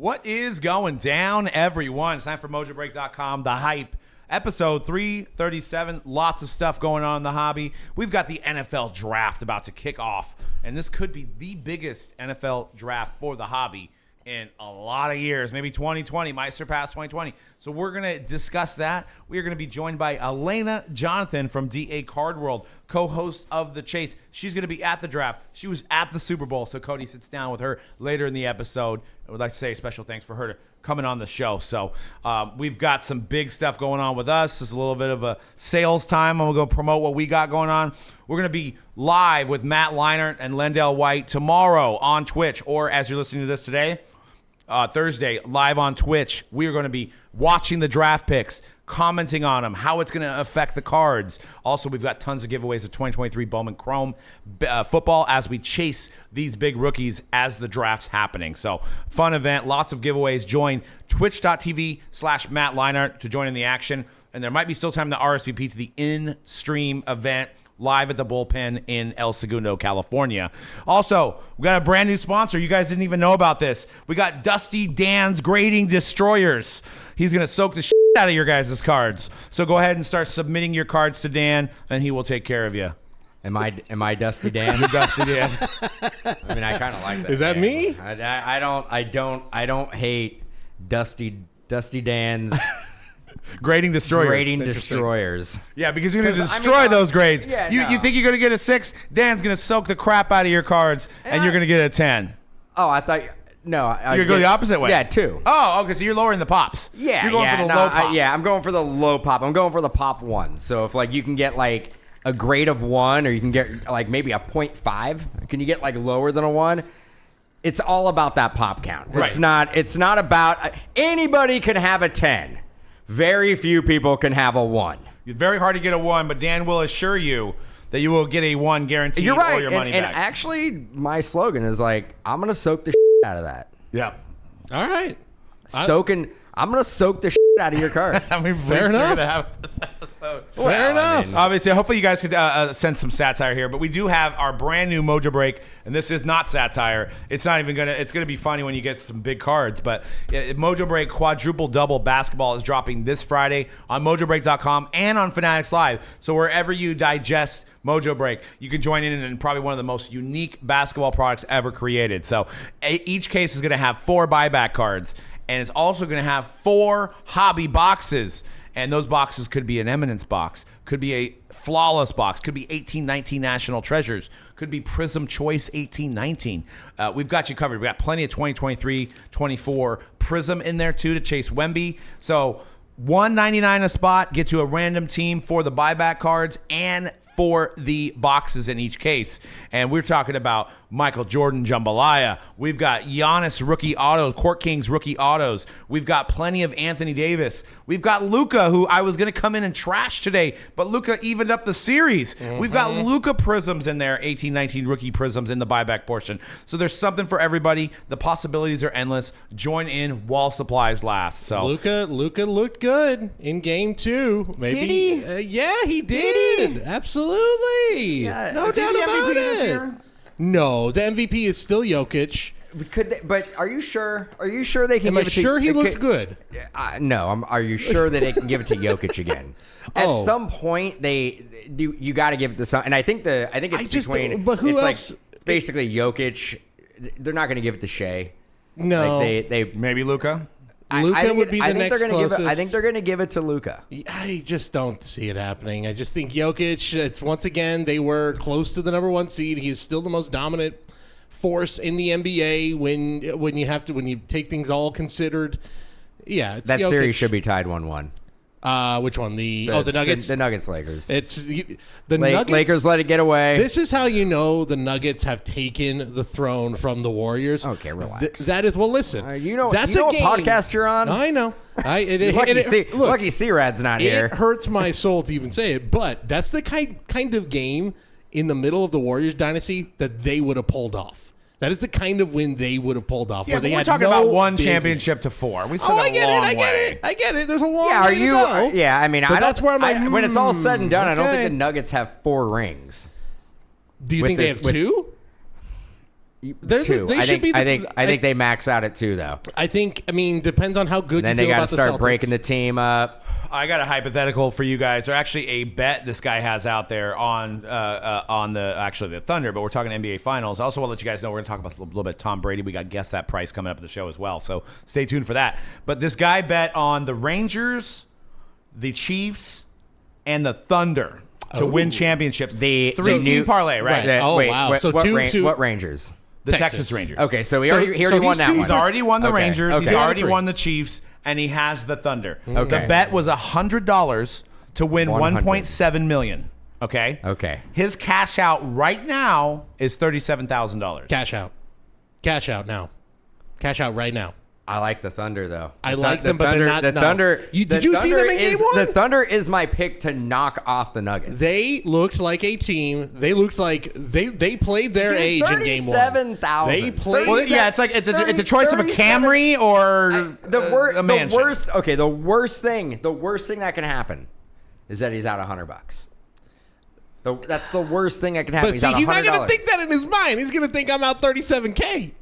What is going down, everyone? It's time for Mojobreak.com, The Hype, episode 337. Lots of stuff going on in the hobby. We've got the NFL draft about to kick off, and this could be the biggest NFL draft for the hobby in a lot of years. Maybe 2020 might surpass 2020. So we're going to discuss that. We are going to be joined by Alaina Jonathan from DA Card World, co-host of The Chase. She's going to be at the draft. She was at the Super Bowl, so Cody sits down with her later in the episode. I would like to say a special thanks for her coming on the show. So we've got some big stuff going on with us. This is a little bit of a sales time. I'm going to go promote what we got going on. We're going to be live with Matt Leinart and Lendell White tomorrow on Twitch, or as you're listening to this today, Thursday, live on Twitch. We are going to be watching the draft picks, commenting on them, how it's going to affect the cards. Also, we've got tons of giveaways of 2023 Bowman Chrome football as we chase these big rookies as the draft's happening. So, fun event, lots of giveaways. Join twitch.tv/Matt Leinart to join in the action. And there might be still time to RSVP to the in-stream event live at the bullpen in El Segundo, California. Also, we got a brand new sponsor. You guys didn't even know about this. We got Dusty Dan's Grading Destroyers. He's going to soak the shit out of your guys' cards. So go ahead and start submitting your cards to Dan, and he will take care of you. Am I Dusty Dan? You're Dusty Dan. I mean, I kind of like that. Is that name. me? I don't hate Dusty Dan's Grading Destroyers. Grading Destroyers. Yeah, because you're going to destroy those grades. Yeah, you think you're going to get a 6? Dan's going to soak the crap out of your cards, and you're going to get a 10. Oh, I thought... No. You're going to go the opposite way? Yeah, 2. Oh, okay, so you're lowering the pops. Yeah, You're going for the low pop. I'm going for the low pop. I'm going for the pop 1. So if, like, you can get, like, a grade of 1, or you can get, like, maybe a 0.5. Can you get, like, lower than a 1? It's all about that pop count. Right. It's not about... Anybody can have a 10. Very few people can have a 1. It's very hard to get a 1, but Dan will assure you that you will get a 1 guaranteed. You're right. Or your money and back. actually, my slogan is like, I'm going to soak the out of that. Yeah. All right. I'm going to soak the out of your cards. I mean, Fair enough. Have this episode. Fair enough. Obviously, hopefully you guys could send some satire here, but we do have our brand new Mojo Break, and this is not satire. It's not even it's gonna be funny when you get some big cards. But Mojo Break Quadruple Double basketball is dropping this Friday on Mojobreak.com and on Fanatics Live. So wherever you digest Mojo Break, you can join in probably one of the most unique basketball products ever created. So each case is gonna have 4 buyback cards. And it's also going to have 4 hobby boxes. And those boxes could be an Eminence box, could be a Flawless box, could be 1819 National Treasures, could be Prism Choice 1819. We've got you covered. We got plenty of 2023, 24 Prism in there too to chase Wemby. So $1.99 a spot gets you a random team for the buyback cards and for the boxes in each case. And we're talking about Michael Jordan Jambalaya. We've got Giannis rookie autos, Court Kings rookie autos. We've got plenty of Anthony Davis. We've got Luka, who I was going to come in and trash today, but Luka evened up the series. We've got Luka prisms in there, 18-19 rookie prisms in the buyback portion. So there's something for everybody. The possibilities are endless. Join in while supplies last. So Luka looked good in game 2. Maybe. Did he? Yeah, he did. Absolutely. Yeah, no is he doubt the about MVP it. this year? No, the MVP is still Jokic. But are you sure? Are you sure they can? Am give I it to, sure he looks good? No. Are you sure that they can give it to Jokic again? At some point, you got to give it to some. And I think it's between. But who it's else? Like basically Jokic. They're not going to give it to Shea. No. Like they maybe Luka. Luka would be the next closest. I think they're going to give it to Luka. I just don't see it happening. I just think Jokic, it's once again, they were close to the number 1 seed. He is still the most dominant force in the NBA when you take things all considered. Yeah, it's that Jokic. series should be tied 1-1. Which one? The Nuggets. The Nuggets Lakers. It's the Nuggets. Lakers let it get away. This is how you know the Nuggets have taken the throne from the Warriors. Okay, relax. That is listen. That's a what game. podcast you're on. I know. Lucky C-Rad's not here. It hurts my soul to even say it, but that's the kind of game in the middle of the Warriors dynasty that they would have pulled off. That is the kind of win they would have pulled off. Yeah, where but they we're had talking no about 1 business. championship to 4. We still Oh, got I get a long it. way. I get it. There's a long Yeah, way to go. Yeah, I mean, But that's where I'm like, when it's all said and done, I don't okay. think the Nuggets have 4 rings. Do you with think they this- have with- 2? Two. They should be. I think they max out at 2 though. I mean, depends on how good. Then you they feel got about to start the Celtics. breaking the team up. I got a hypothetical for you guys, or actually a bet this guy has out there on the Thunder, but we're talking NBA Finals. I also want to let you guys know we're going to talk about a little bit Tom Brady. We got Guess That Price coming up in the show as well, so stay tuned for that. But this guy bet on the Rangers, the Chiefs, and the Thunder to win championships. The 3-team parlay, right? Wow. So what Rangers? The Texas. Texas Rangers. Okay, so he already won that one. He's already won the Okay, Rangers. okay. He's already 3. won the Chiefs, and he has the Thunder. Okay. The bet was $100 to win $1.7 million. Okay. Okay. His cash out right now is $37,000. Cash out. Cash out now. Cash out right now. I like the Thunder though. I like them, but they're not. The no. Thunder. Did you see them in game one? The Thunder is my pick to knock off the Nuggets. They looked like a team. They looked like they played their age in game one. 37,000. They played. Well, yeah, it's like it's a choice of a Camry or a mansion. The worst thing that can happen is that he's out $100. That's the worst thing that can happen. But He's see, out he's not $100. going to think that in his mind. He's going to think I'm out $37K.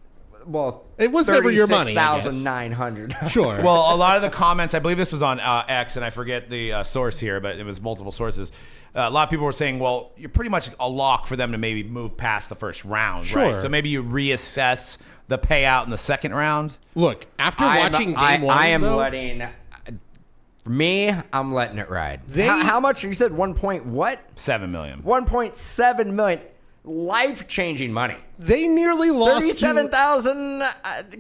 Well, It was never your money, I guess. 36,900. Sure. Well, a lot of the comments, I believe this was on X, and I forget the source here, but it was multiple sources. A lot of people were saying, well, you're pretty much a lock for them to maybe move past the first round, Sure. right? So maybe you reassess the payout in the second round. Look, after watching game one, I am though, letting. For me, I'm letting it ride. They- how much? You said 1 point what? $7 million. 1.7 million. Life-changing money. they nearly lost 37,000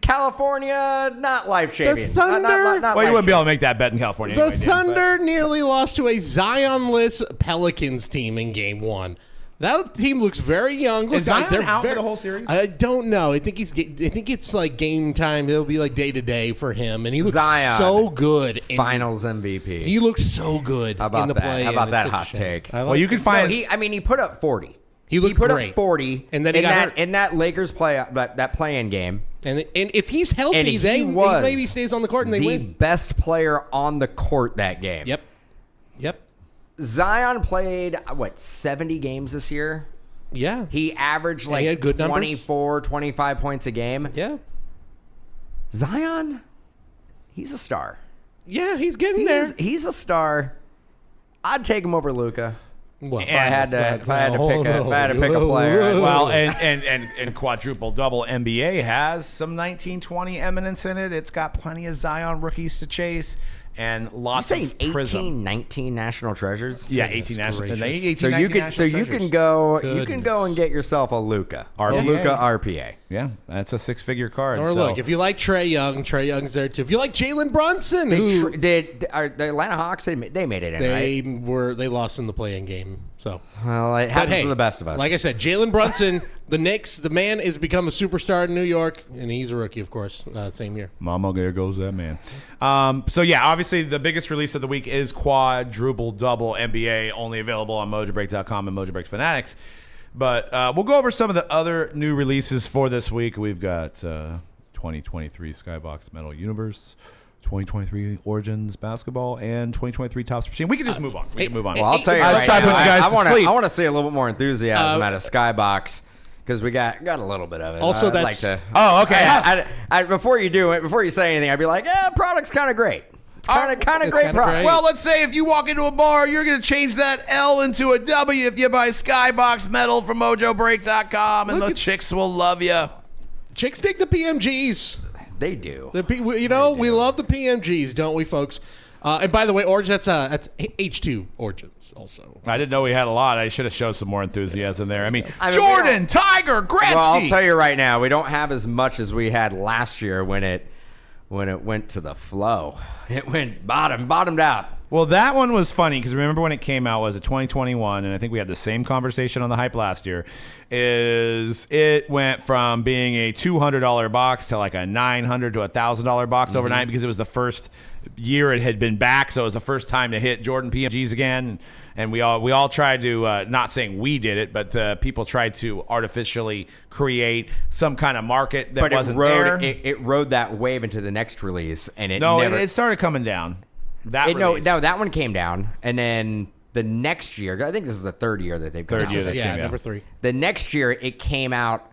California, not life-changing. The Thunder- Not Well, you wouldn't be life-changing. able to make that bet in California The anyway, Dan, Thunder nearly lost to a Zion-less Pelicans team in game one. That team looks very young. Look, Is Zion they're out for the whole series? I don't know. I think it's like game time. It'll be like day to day for him, and he looks Zion, so good. Finals MVP. He looks so good How about in the that? play. How about and that it's such a hot shame. take? I like Well, you it. can find. He put up 40. He looked put great. up 40, And then he got hurt. in that Lakers that play-in game. And if he's healthy, And he he was maybe stays on the court and they the win. best player on the court that game. Yep. Zion played 70 games this year. Yeah. He averaged he had good numbers. 24, 25 points a game. Yeah. Zion, he's a star. Yeah, he's getting there. He's a star. I'd take him over Luka. Well, If I had to pick a player. Well, and quadruple double NBA has some 1920 eminence in it. It's got plenty of Zion rookies to chase and You lots saying of 18, prism. 19 national treasures? Yeah, Goodness 18 national. gracious. 18, So 19 national you treasures. can go Goodness. and get yourself a Luka. RPA. Luka RPA. Yeah, that's a 6-figure card. Or so. look, if you like Trae Young's there too. If you like Jalen Brunson, The who Atlanta Hawks, they made it in, right? they lost in the play-in game. So Well, it happens to the best of us. Like I said, Jalen Brunson, the Knicks, the man has become a superstar in New York, and he's a rookie, of course, same year. Mama, there goes that man. So yeah, obviously the biggest release of the week is Quadruple Double NBA, only available on Mojobreak.com and Mojobreak Fanatics. But we'll go over some of the other new releases for this week. We've got 2023 Skybox Metal Universe, 2023 Origins Basketball, and 2023 Topps Machine. We can just move on. Well, I'll tell you I was right trying to now, put you guys I to want sleep. I want to see a little bit more enthusiasm out of Skybox because we got a little bit of it. Also, I'd that's- like to, Oh, okay. before you say anything, I'd be like, product's kind of great. It's kind of it's great kinda product. great. Well, let's say if you walk into a bar, you're going to change that L into a W if you buy Skybox Metal from Mojobreak.com, and Look, the it's- chicks will love you. Chicks dig the PMGs. They do. We love the PMGs, don't we, folks? And by the way, Origins, that's H2 Origins also. I didn't know we had a lot. I should have showed some more enthusiasm there. I mean, I mean, Jordan, Tiger, Gretzky. Well, I'll tell you right now, we don't have as much as we had last year when it went to the flow. It went bottomed out. Well, that one was funny because remember when it came out was it 2021, and I think we had the same conversation on the hype last year. Is it went from being a $200 box to like a $900 to $1,000 box overnight because it was the first year it had been back, so it was the first time to hit Jordan PMGs again, and we all tried to not saying we did it, but people tried to artificially create some kind of market that wasn't there. It rode that wave into the next release, and it started coming down. That one came down, and then the next year, I think this is the third year that they've come out. Third year that came out. number 3. The next year, it came out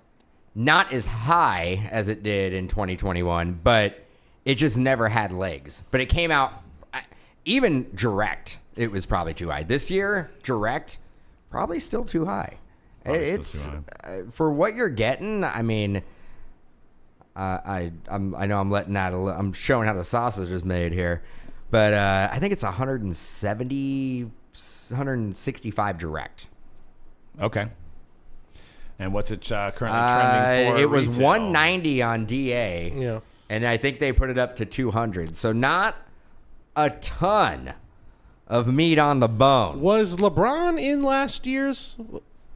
not as high as it did in 2021, but it just never had legs. But it came out, even direct, it was probably too high. This year, direct, probably still too high. It's for what you're getting. I mean, I know I'm letting that. I'm showing how the sausage is made here, but I think it's 165 direct. Okay. And what's it currently trending for? It was retail? 190 on DA. Yeah. And I think they put it up to 200. So not a ton of meat on the bone. Was LeBron in last year's?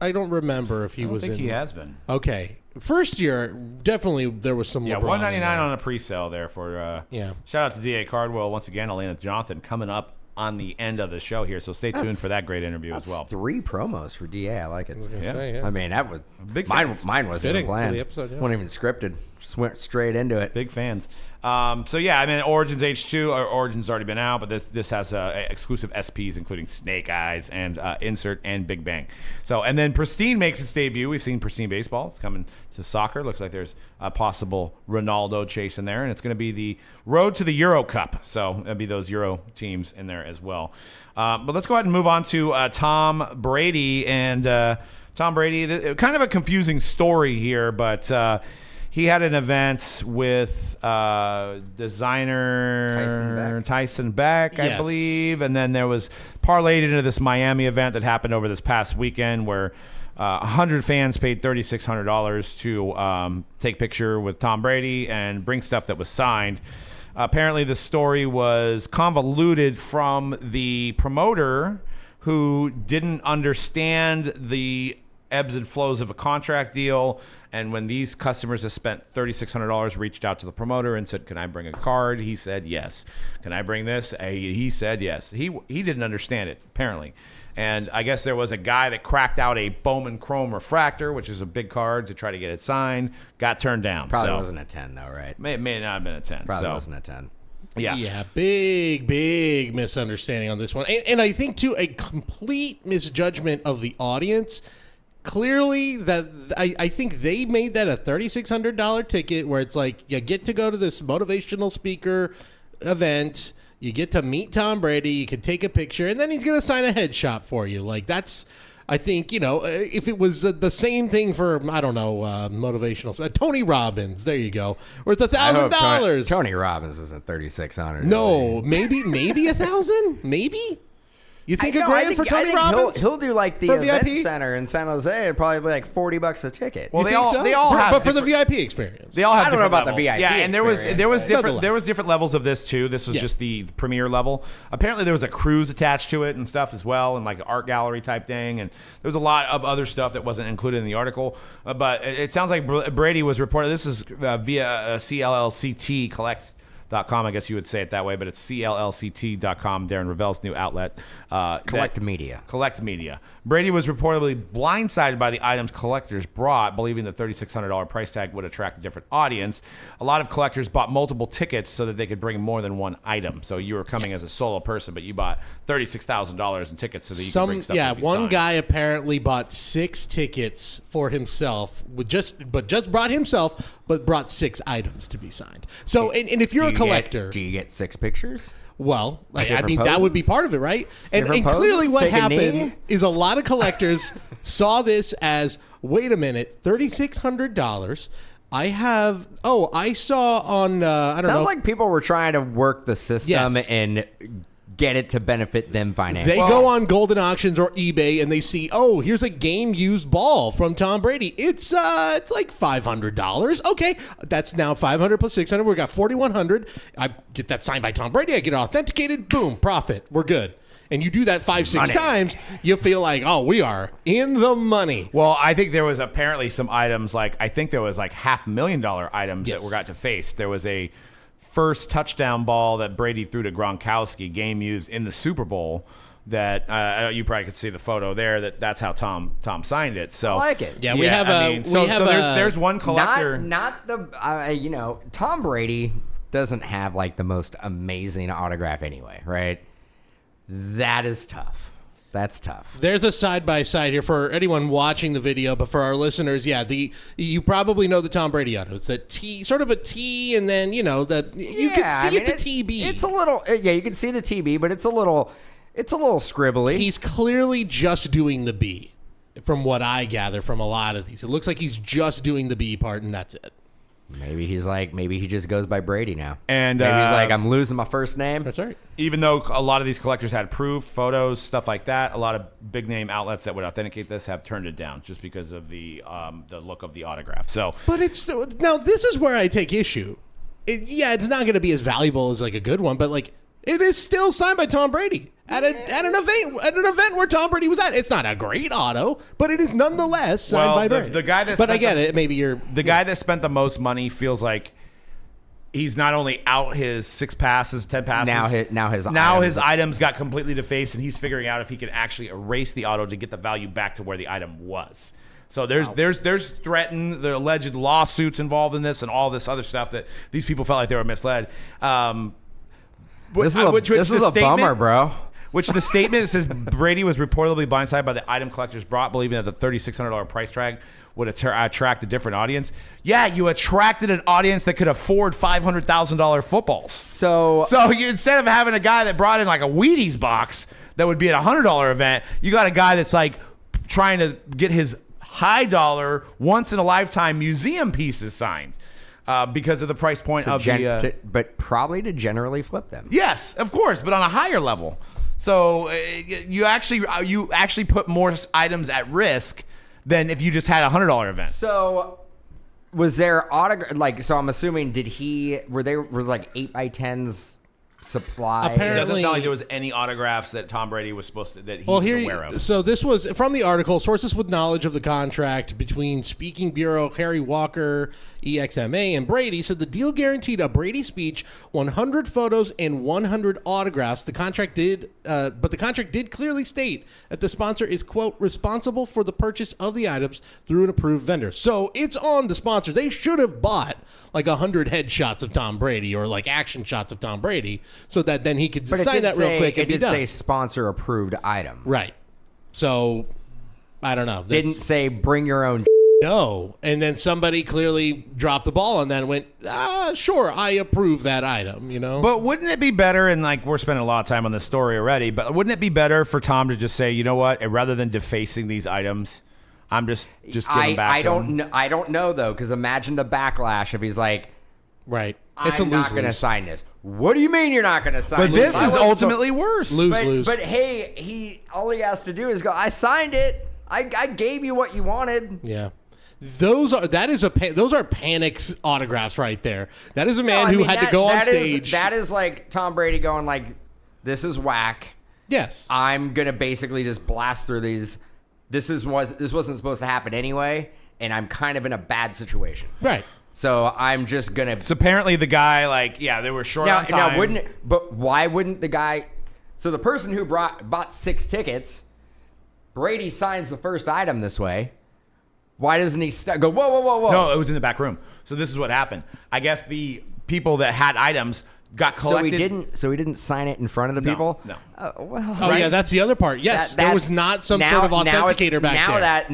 I don't remember if he was in. I think he has been. Okay. First year, definitely there was some LeBron. $199 on a pre-sale there for. Shout out to DA Cardwell once again. Alaina Jonathan coming up on the end of the show here, so stay tuned for that great interview as well. 3 promos for DA. I like it. Yeah. I mean, that was Big mine. fans. Mine wasn't Fitting even for planned. the episode, yeah. Wasn't even scripted. Just went straight into it. Big fans. So yeah, I mean, Origins H2 or Origins already been out, but this has exclusive SPs including Snake Eyes and Insert and Big Bang. So and then Pristine makes its debut. We've seen Pristine baseball. It's coming to soccer. Looks like there's a possible Ronaldo chase in there, and it's going to be the road to the Euro Cup. So it'll be those Euro teams in there as well. But let's go ahead and move on to Tom Brady and Tom Brady. Kind of a confusing story here, but. He had an event with designer Tyson Beck, I believe, and then there was parlayed into this Miami event that happened over this past weekend where 100 fans paid $3,600 to take picture with Tom Brady and bring stuff that was signed. Apparently, the story was convoluted from the promoter who didn't understand the ebbs and flows of a contract deal. And when these customers have spent $3,600, reached out to the promoter and said, "Can I bring a card?" He said yes. "Can I bring this?" He said yes. He didn't understand it, apparently. And I guess there was a guy that cracked out a Bowman Chrome Refractor, which is a big card, to try to get it signed. Got turned down. Probably wasn't a 10, though, right? May not have been a 10. Probably wasn't a 10. Yeah, big misunderstanding on this one. And I think, too, a complete misjudgment of the audience. Clearly, that I think they made that a $3,600 ticket where it's like you get to go to this motivational speaker event, you get to meet Tom Brady, you can take a picture, and then he's going to sign a headshot for you. Like that's, I think, if it was the same thing for, I don't know, motivational, Tony Robbins, there you go, where it's $1,000. Tony Robbins isn't $3,600. No, maybe 1,000, maybe. You think $1,000 for Tony Robbins? He'll do like the event center in San Jose. It'd probably be like $40 a ticket. Well, they all have, but for the VIP experience, they all have. I don't know about levels. the VIP. Yeah, and there was different levels of this too. This was just the premier level. Apparently, there was a cruise attached to it and stuff as well, and like an art gallery type thing. And there was a lot of other stuff that wasn't included in the article. But it sounds like Brady was reported. This is via CLLCT Collect. .com, I guess you would say it that way, but it's CLLCT.com, Darren Ravel's new outlet. Collect Media. Brady was reportedly blindsided by the items collectors brought, believing the $3,600 price tag would attract a different audience. A lot of collectors bought multiple tickets so that they could bring more than one item. So you were coming as a solo person, but you bought $36,000 in tickets so that you could bring stuff to be one signed. guy apparently bought 6 tickets for himself, but brought 6 items to be signed. So, and if you're a collector, do you get 6 pictures? Well, I Different mean, that would be poses? part of it, right? And Different clearly poses? what Take a happened knee? is a lot of collectors saw this as, wait a minute, $3,600. I saw on, I don't know. Sounds like people were trying to work the system Yes. and get it to benefit them financially. They go on Golden Auctions or eBay and they see, oh, here's a game used ball from Tom Brady. It's like $500. Okay, that's now $500 plus $600. We got $4,100. I get that signed by Tom Brady. I get it authenticated. Boom, profit. We're good. And you do that 5-6 times, you feel like, oh, we are in the money. Well, I think there was apparently some items I think there was like $500,000 items that got to face. There was a first touchdown ball that Brady threw to Gronkowski, game used in the Super Bowl. That you probably could see the photo there. That's how Tom signed it. So I like it. Yeah, we have there's one collector. Not the Tom Brady doesn't have like the most amazing autograph anyway, right? That is tough. That's tough. There's a side-by-side here for anyone watching the video, but for our listeners, you probably know the Tom Brady auto. It's that T, sort of a T, and then, you can see it's a TB. It's a little, you can see the TB, but it's a little scribbly. He's clearly just doing the B, from what I gather from a lot of these. It looks like he's just doing the B part, and that's it. Maybe he just goes by Brady now. And maybe he's like, I'm losing my first name. That's right. Even though a lot of these collectors had proof, photos, stuff like that, a lot of big name outlets that would authenticate this have turned it down just because of the look of the autograph. So, but now this is where I take issue. It's not going to be as valuable as like a good one, but like it is still signed by Tom Brady at an event where Tom Brady was at. It's not a great auto, but it is nonetheless signed by Brady. The guy that but I get it. Maybe the guy that spent the most money feels like he's not only out his 6 passes, 10 passes. Now his items got completely defaced, and he's figuring out if he can actually erase the auto to get the value back to where the item was. So there's threatened, the alleged lawsuits involved in this, and all this other stuff that these people felt like they were misled. This is a bummer, bro. Which the statement says Brady was reportedly blindsided by the item collectors brought, believing that the $3,600 price tag would attract a different audience. Yeah, you attracted an audience that could afford $500,000 footballs. So you, instead of having a guy that brought in like a Wheaties box that would be at a $100 event, you got a guy that's like trying to get his high dollar, once in a lifetime museum pieces signed. Because of the price point but probably to generally flip them. Yes, of course, but on a higher level. So you actually put more items at risk than if you just had a $100 event. So was there autograph? So I'm assuming was like 8x10s supply? Apparently, it doesn't sound like there was any autographs that Tom Brady was supposed to was aware of. So this was from the article. Sources with knowledge of the contract between Speaking Bureau Harry Walker, EXMA, and Brady said the deal guaranteed a Brady speech, 100 photos, and 100 autographs. The contract did clearly state that the sponsor is, quote, responsible for the purchase of the items through an approved vendor. So it's on the sponsor. They should have bought like 100 headshots of Tom Brady or like action shots of Tom Brady so that then he could sign that real quick and be done. It did say sponsor approved item. Right. So I don't know. Didn't say bring your own. No. And then somebody clearly dropped the ball on that and went, sure, I approve that item, But wouldn't it be better, and like we're spending a lot of time on this story already, but wouldn't it be better for Tom to just say, you know what, rather than defacing these items, I'm just giving back to him? I don't know, though, because imagine the backlash if he's like, right. I'm not going to sign this. What do you mean you're not going to sign this? But this is ultimately worse. Lose. But hey, all he has to do is go, I signed it. I gave you what you wanted. Yeah. Those are Panic's autographs right there. That is a man who had to go on stage. That is like Tom Brady going like, this is whack. Yes. I'm going to basically just blast through these. This wasn't supposed to happen anyway, and I'm kind of in a bad situation. Right. So I'm just going to. So apparently the guy, they were short on time. But why wouldn't the guy. So the person who bought 6 tickets, Brady signs the first item this way. Why doesn't he go, whoa? No, it was in the back room. So this is what happened. I guess the people that had items got collected. So he didn't sign it in front of the people? No. Yeah, that's the other part. Yes, there was not some sort of authenticator back there.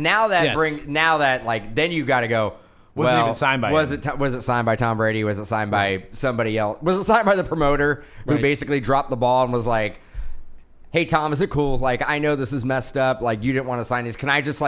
Then you got to go, wasn't even signed by was it signed by Tom Brady? Was it signed by somebody else? Was it signed by the promoter who basically dropped the ball and was like, hey, Tom, is it cool? Like, I know this is messed up. Like, you didn't want to sign these. Can I just,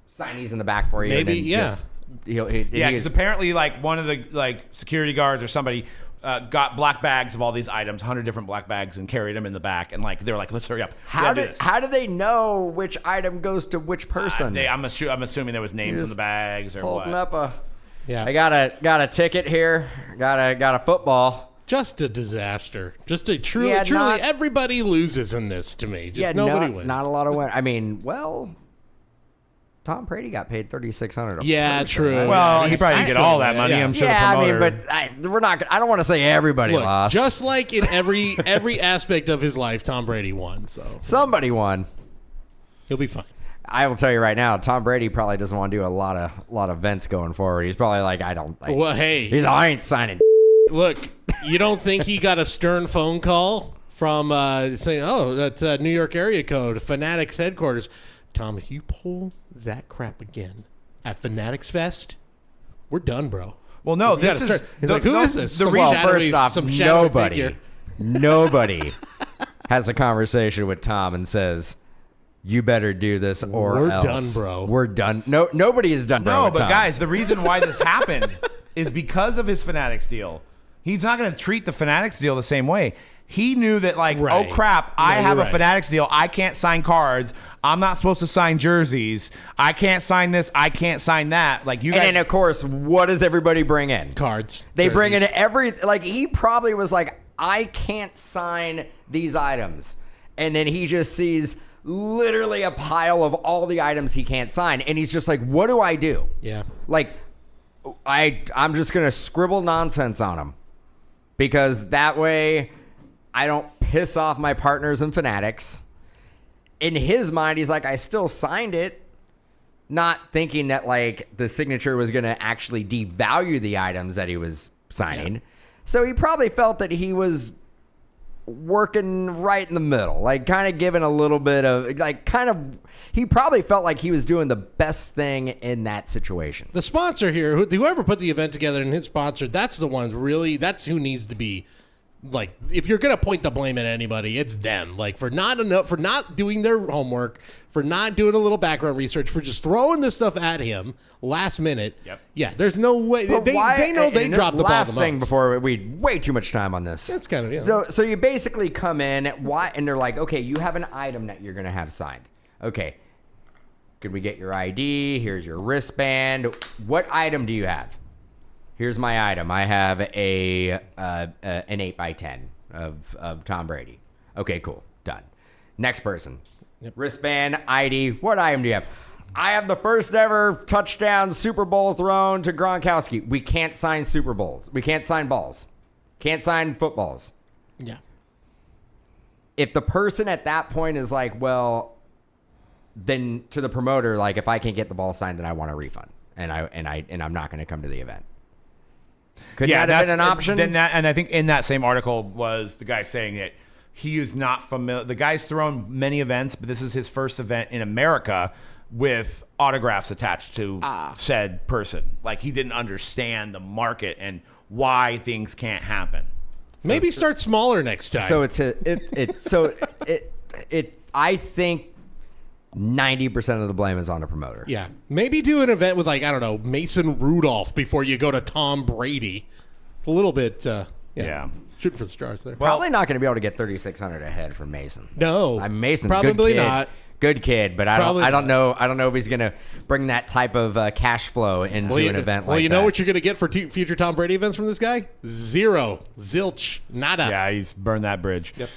sign these in the back for you? Maybe, and then yeah. Because apparently, one of the security guards or somebody got black bags of all these items, 100 different black bags, and carried them in the back. And they were like, let's hurry up. How do they know which item goes to which person? I'm assuming there was names in the bags or holding what. up yeah. I got a ticket here. Got a football. Just a disaster. Just a truly everybody loses in this to me. Nobody wins. Not a lot of win. I mean, Tom Brady got paid $3,600. Yeah, true. Right? Well, he probably didn't get all that money. Yeah. I'm sure the promoter. We're not. I don't want to say everybody lost. Just like in every aspect of his life, Tom Brady won. So somebody won. He'll be fine. I will tell you right now, Tom Brady probably doesn't want to do a lot of events going forward. He's probably like, I ain't signing. Look, you don't think he got a stern phone call from saying, "Oh, that's New York area code, Fanatics headquarters." Tom, if you pull that crap again at Fanatics Fest, we're done, bro. Well, no, We this gotta is start. He's like, who is this? The Some reason, shadowy- First off, some shadowy figure. nobody has a conversation with Tom and says, "You better do this or We're else." done, bro. We're done. No, nobody is done, bro. no, with but Tom. guys, the reason why this happened is because of his Fanatics deal. He's not going to treat the Fanatics deal the same way. He knew that, like, Right. oh crap, I No, have you're a right. Fanatics deal. I can't sign cards. I'm not supposed to sign jerseys. I can't sign this. I can't sign that. Like, you And guys. then, of course, what does everybody bring in? Cards. They bring in jerseys. like, he probably was like, I can't sign these items. And then he just sees literally a pile of all the items he can't sign. And he's just like, what do I do? Yeah. Like, I'm just going to scribble nonsense on them. Because that way I don't piss off my partners and Fanatics. In his mind, he's like, I still signed it. Not thinking that, like, the signature was going to actually devalue the items that he was signing. Yeah. So he probably felt that he was working right in the middle, like kind of giving a little bit of, like, he probably felt like he was doing the best thing in that situation. The sponsor here, whoever put the event together and his sponsor, that's the ones really, that's who needs to be, like, if you're going to point the blame at anybody, it's them. Like, for not doing their homework, for not doing a little background research, for just throwing this stuff at him last minute. Yep. Yeah, there's no way. But They know they and dropped the ball last the thing most. before we way too much time on this. That's kind of, yeah. So you basically come in and they're like, okay, you have an item that you're gonna have signed. Okay, could we get your ID? Here's your wristband. What item do you have? Here's my item. I have an 8x10 of Tom Brady. Okay, cool, done. Next person. Yep. Wristband, ID. What item do you have? I have the first ever touchdown Super Bowl thrown to Gronkowski. We can't sign Super Bowls. We can't sign balls. Can't sign footballs. Yeah. If the person at that point is like, well, then to the promoter, like, if I can't get the ball signed, then I want a refund, and I'm not going to come to the event. Could that have been an option? Then and I think in that same article was the guy saying that he is not familiar. The guy's thrown many events, but this is his first event in America with autographs attached to said person. Like, he didn't understand the market and why things can't happen. Maybe start smaller next time. So I think 90% of the blame is on the promoter. yeah. Maybe do an event with, like, I don't know, Mason Rudolph before you go to Tom Brady. A little bit, Yeah. Shooting for the stars there. Probably not going to be able to get 3,600 ahead from Mason. No. Mason, Probably good kid. not. Good kid, but I Probably don't know if he's going to bring that type of cash flow into an event like that. Well, you know what you're going to get for future Tom Brady events from this guy? Zero. Zilch. Nada. Yeah, he's burned that bridge. Yep.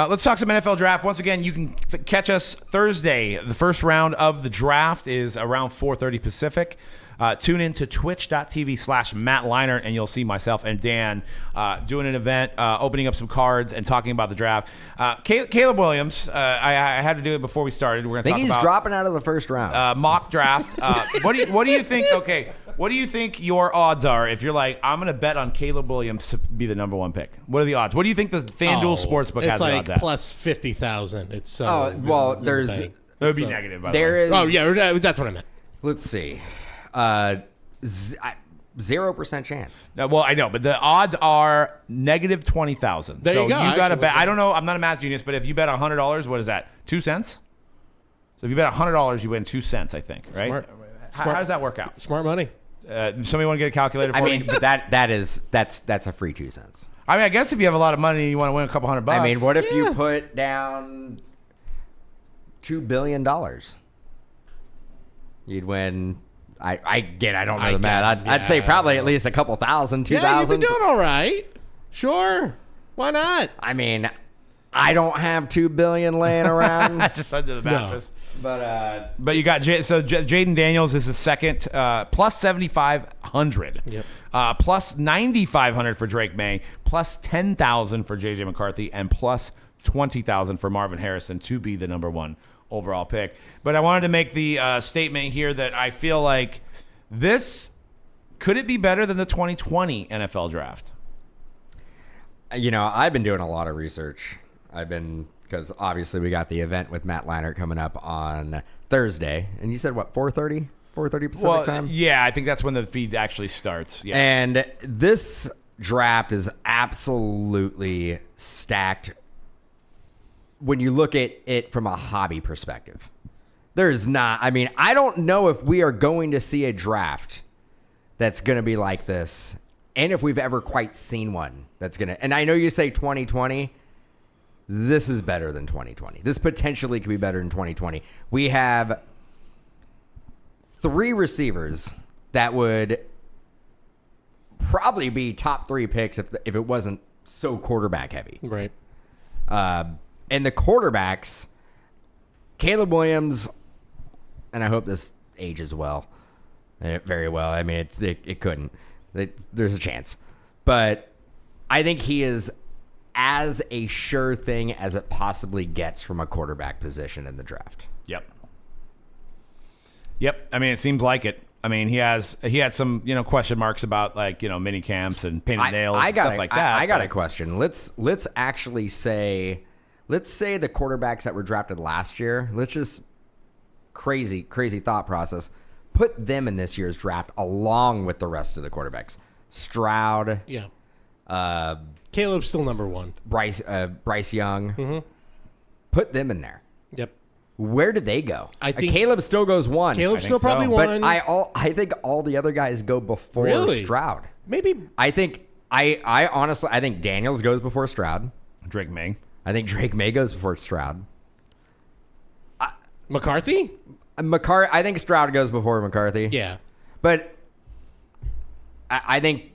Let's talk some NFL draft. Once again, you can catch us Thursday. The first round of the draft is around 4:30 Pacific. Tune in to twitch.tv/Matt Leinart, and you'll see myself and Dan doing an event, opening up some cards and talking about the draft. Caleb Williams, I had to do it before we started. We're I going to think talk he's about dropping out of the first round. mock draft. What do you think? Okay, what do you think your odds are if you're like, I'm going to bet on Caleb Williams to be the number one pick? What are the odds? What do you think the FanDuel Sportsbook has It's the like odds at? plus 50,000. It's There's It would be negative, by the way. there is. Oh yeah, that's what I meant. Let's see. 0% chance. Well, I know, but the odds are negative 20,000. There so you go. You got to Actually, bet. I don't know. I'm not a math genius, but if you bet $100, what is that? 2 cents? So if you bet $100, you win 2 cents, I think, right? Smart. How does that work out? Smart money. Somebody want to get a calculator for I me? mean, but that's a free 2 cents. I mean, I guess if you have a lot of money, you want to win a couple $100. I mean, what if you Yeah. put down $2 billion? You'd win. I don't know the math. I'd say probably at least a couple thousand, 2,000. Yeah, you've been doing all right. Sure. Why not? I mean, I don't have $2 billion laying around. just under the mattress? But But you got Jaden Daniels is the second, plus 7,500. Yep. Plus 9,500 for Drake May, plus 10,000 for JJ McCarthy, and plus 20,000 for Marvin Harrison to be the number one overall pick. But I wanted to make the statement here that I feel like this could it be better than the 2020 NFL draft? I've been doing a lot of research Because obviously we got the event with Matt Leinart coming up on Thursday. And you said, what, 4:30? 4:30 Pacific time? Yeah, I think that's when the feed actually starts. Yeah. And this draft is absolutely stacked when you look at it from a hobby perspective. There's not, I don't know if we are going to see a draft that's going to be like this, and if we've ever quite seen one that's going to, and I know you say 2020, this is better than 2020. This potentially could be better than 2020. We have 3 receivers that would probably be top 3 picks if it wasn't so quarterback heavy. Right. And the quarterbacks, Caleb Williams, and I hope this ages well, very well. It couldn't. There's a chance. But I think he is as a sure thing as it possibly gets from a quarterback position in the draft. Yep. It seems like it. He had some, question marks about mini camps and painted nails and stuff like that. I got a question. Let's actually say, the quarterbacks that were drafted last year, let's just crazy thought process, put them in this year's draft along with the rest of the quarterbacks. Stroud. Yeah. Caleb's still number 1. Bryce Young. Mm-hmm. Put them in there. Yep. Where did they go? I think Caleb still goes 1. Caleb's still probably 1. But I think all the other guys go before Stroud. Maybe. I honestly think Daniels goes before Stroud. Drake May. I think Drake May goes before Stroud. McCarthy? I think Stroud goes before McCarthy. Yeah. But I think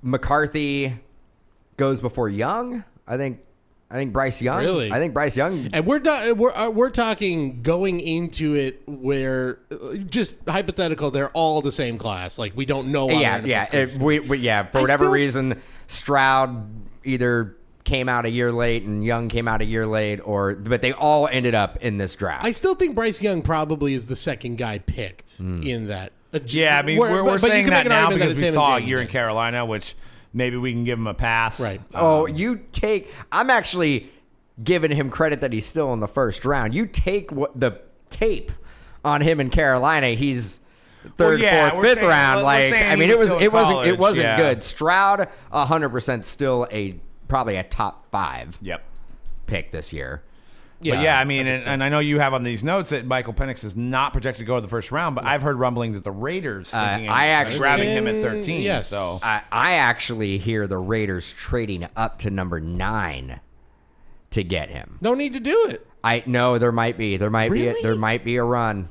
McCarthy goes before Young. I think Bryce Young. Really? I think Bryce Young. And we're talking going into it where just hypothetical, they're all the same class. Like we don't know. For whatever reason, Stroud either came out a year late and Young came out a year late, but they all ended up in this draft. I still think Bryce Young probably is the second guy picked in that. Yeah, we're saying that now because we saw a year in Carolina, which maybe we can give him a pass. Right. I'm actually giving him credit that he's still in the first round. You take the tape on him in Carolina, he's third, fourth, fifth round. It wasn't good. Stroud, 100% still probably a top 5 pick this year. Yeah, but and I know you have on these notes that Michael Penix is not projected to go to the first round, but I've heard rumblings that the Raiders thinking grabbing him at 13. Yes. So I actually hear the Raiders trading up to number 9 to get him. No need to do it. I know there might be a run.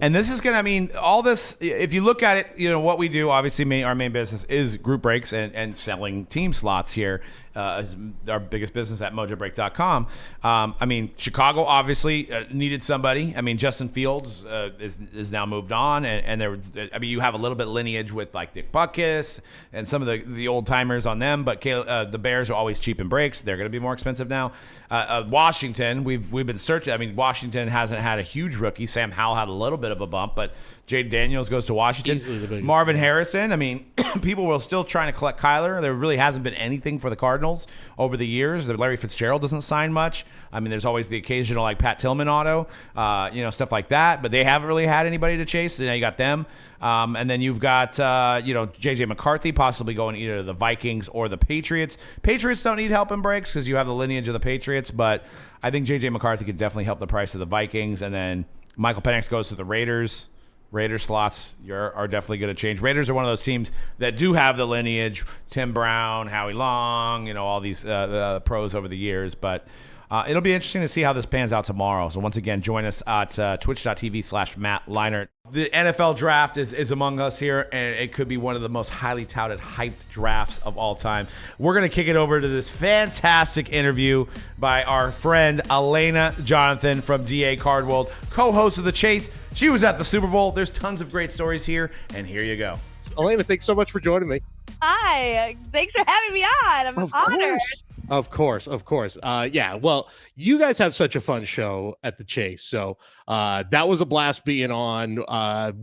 And this is going to, all this, if you look at it, what we do, obviously our main business is group breaks and selling team slots here. Is our biggest business at Mojobreak.com. Chicago obviously needed somebody. Justin Fields is now moved on, and you have a little bit of lineage with like Dick Butkus and some of the old timers on them. But the Bears are always cheap in breaks. They're going to be more expensive now. Washington, we've been searching. Washington hasn't had a huge rookie. Sam Howell had a little bit of a bump, but Jade Daniels goes to Washington. Easily the biggest. Marvin Harrison. People were still trying to collect Kyler. There really hasn't been anything for the Cardinals over the years. Larry Fitzgerald doesn't sign much. there's always the occasional like Pat Tillman auto, stuff like that, but they haven't really had anybody to chase. So now you got them. And then you've got, J.J. McCarthy possibly going either to the Vikings or the Patriots. Patriots don't need help in breaks because you have the lineage of the Patriots, but I think J.J. McCarthy could definitely help the price of the Vikings. And then Michael Penix goes to the Raiders. Raiders slots are definitely going to change. Raiders are one of those teams that do have the lineage. Tim Brown, Howie Long, all these pros over the years. But it'll be interesting to see how this pans out tomorrow. So once again, join us at twitch.tv/Matt Leinart. The NFL draft is among us here, and it could be one of the most highly touted, hyped drafts of all time. We're going to kick it over to this fantastic interview by our friend Alaina Jonathan from DA Card World, co-host of The Chase. She was at the Super Bowl. There's tons of great stories here, and here you go. Alaina, thanks so much for joining me. Hi, thanks for having me on. I'm honored. Of course, of course. Yeah, well, you guys have such a fun show at the Chase. So that was a blast being on.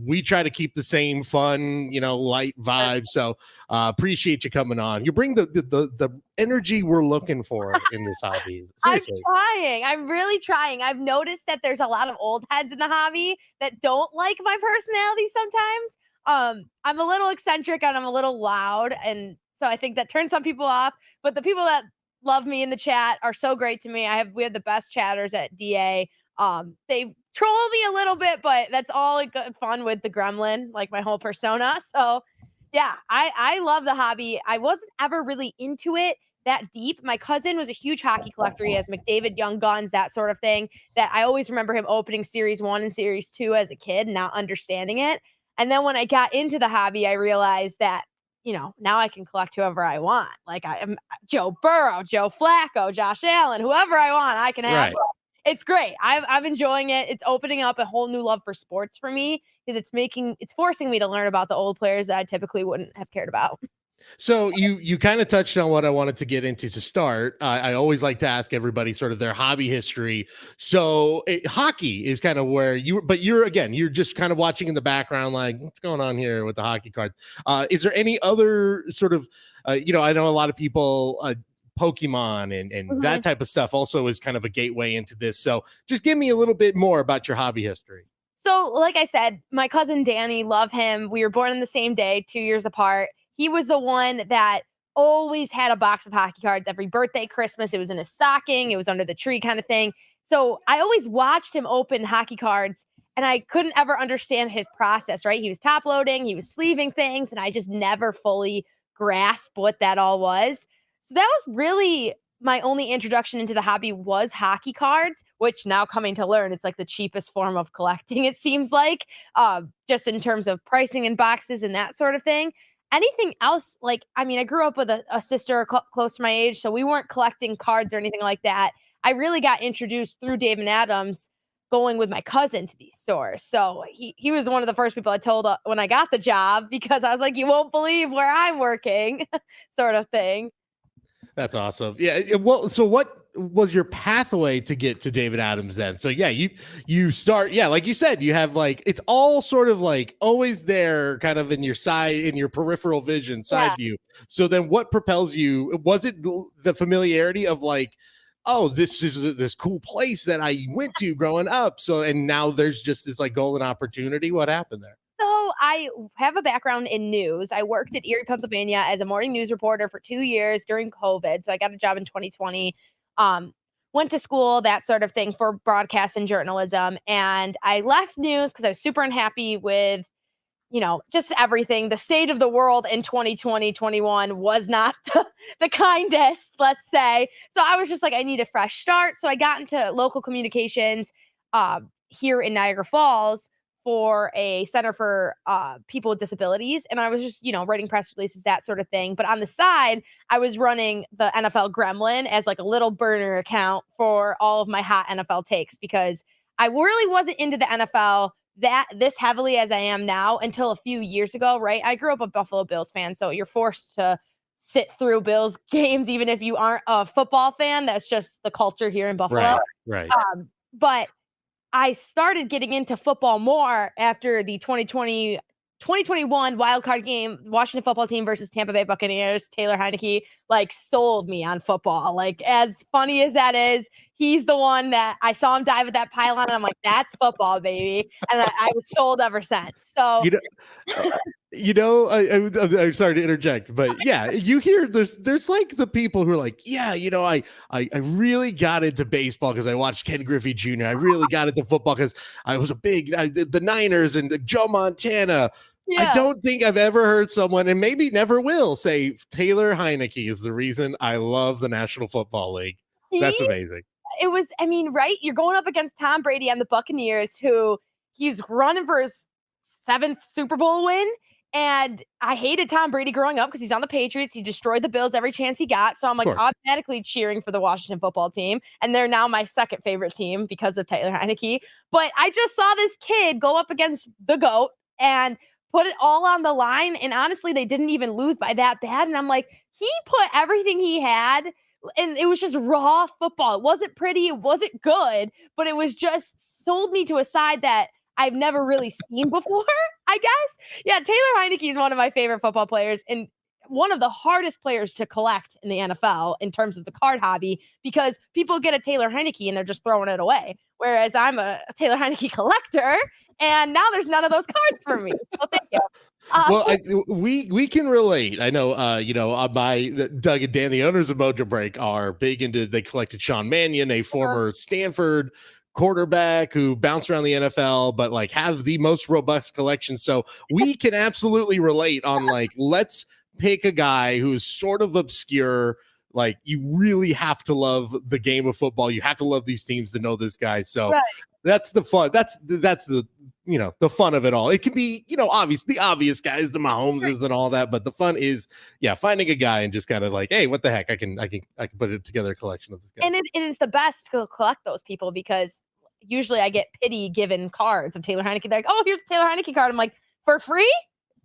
We try to keep the same fun, light vibe. So appreciate you coming on. You bring the energy we're looking for in this hobby. Seriously. I'm trying. I'm really trying. I've noticed that there's a lot of old heads in the hobby that don't like my personality sometimes. I'm a little eccentric and I'm a little loud, and so I think that turns some people off. But the people that love me in the chat are so great to me. We have the best chatters at DA. They troll me a little bit, but that's all good fun with the gremlin, like my whole persona. So yeah, I love the hobby. I wasn't ever really into it that deep. My cousin was a huge hockey collector. He has McDavid Young Guns, that sort of thing, that I always remember him opening Series 1 and Series 2 as a kid, not understanding it. And then when I got into the hobby, I realized that, now I can collect whoever I want. Like I'm Joe Burrow, Joe Flacco, Josh Allen, whoever I want, I can have. Right. It's great. I'm enjoying it. It's opening up a whole new love for sports for me because it's forcing me to learn about the old players that I typically wouldn't have cared about. So you kind of touched on what I wanted to get into to start. I always like to ask everybody sort of their hobby history. So hockey is kind of where you're just kind of watching in the background, like what's going on here with the hockey cards. Is there any other sort of, I know a lot of people, Pokemon and that type of stuff also is kind of a gateway into this. So just give me a little bit more about your hobby history. So like I said, my cousin Danny, love him. We were born on the same day, 2 years apart. He was the one that always had a box of hockey cards every birthday, Christmas. It was in his stocking. It was under the tree kind of thing. So I always watched him open hockey cards and I couldn't ever understand his process, right? He was top loading, he was sleeving things, and I just never fully grasped what that all was. So that was really my only introduction into the hobby was hockey cards, which now coming to learn, it's like the cheapest form of collecting, it seems like, just in terms of pricing and boxes and that sort of thing. Anything else, I grew up with a sister close to my age, so we weren't collecting cards or anything like that. I really got introduced through Dave and Adams going with my cousin to these stores. So he was one of the first people I told when I got the job because I was like, you won't believe where I'm working sort of thing. That's awesome. Yeah. Well, so what was your pathway to get to David Adams then? So yeah, you start, like you said, you have it's all sort of always there kind of in your peripheral vision, side view. So then what propels you? Was it the familiarity of oh, this is this cool place that I went to growing up. So, and now there's just this golden opportunity. What happened there? So I have a background in news. I worked at Erie, Pennsylvania as a morning news reporter for 2 years during COVID. So I got a job in 2020, went to school, that sort of thing for broadcast and journalism. And I left news because I was super unhappy with, just everything. The state of the world in 2020, 21 was not the kindest, let's say. So I was just like, I need a fresh start. So I got into local communications here in Niagara Falls for a center for people with disabilities. And I was just, writing press releases, that sort of thing. But on the side, I was running the NFL Gremlin as a little burner account for all of my hot NFL takes because I really wasn't into the NFL this heavily as I am now until a few years ago, right? I grew up a Buffalo Bills fan, so you're forced to sit through Bills games even if you aren't a football fan. That's just the culture here in Buffalo. Right. But I started getting into football more after the 2021 wildcard game, Washington football team versus Tampa Bay Buccaneers. Taylor Heineke sold me on football. As funny as that is, he's the one that I saw him dive at that pylon and I'm like, that's football, baby. And I was sold ever since. So I'm sorry to interject, but yeah, you hear there's the people who are I really got into baseball because I watched Ken Griffey Jr. I really got into football because I was the Niners and Joe Montana. Yeah. I don't think I've ever heard someone, and maybe never will, say Taylor Heineke is the reason I love the National Football League. That's amazing. It was, right? You're going up against Tom Brady and the Buccaneers, who he's running for his 7th Super Bowl win. And I hated Tom Brady growing up because he's on the Patriots. He destroyed the Bills every chance he got. So I'm automatically cheering for the Washington football team. And they're now my second favorite team because of Taylor Heineke. But I just saw this kid go up against the GOAT and put it all on the line. And honestly, they didn't even lose by that bad. And I'm like, he put everything he had And it was just raw football. It wasn't pretty, it wasn't good, but it was just sold me to a side that I've never really seen before, I guess. Yeah, Taylor Heineke is one of my favorite football players and one of the hardest players to collect in the NFL in terms of the card hobby because people get a Taylor Heineke and they're just throwing it away. Whereas I'm a Taylor Heineke collector and now there's none of those cards for me. So thank you. Well, we can relate. I know, Doug and Dan, the owners of Mojobreak, are big into. They collected Sean Mannion, a former Stanford quarterback who bounced around the NFL, but like have the most robust collection. So we can absolutely relate on like, let's pick a guy who's sort of obscure. Like you really have to love the game of football. You have to love these teams to know this guy. So that's the fun. That's the the fun of it all. It can be, the obvious guys, the Mahomeses and all that, but the fun is, finding a guy and just kind of like, hey, what the heck? I can put it together a collection of this guy. And it's the best to collect those people because usually I get pity given cards of Taylor Heineke. They're like, oh, here's a Taylor Heineke card. I'm like, for free?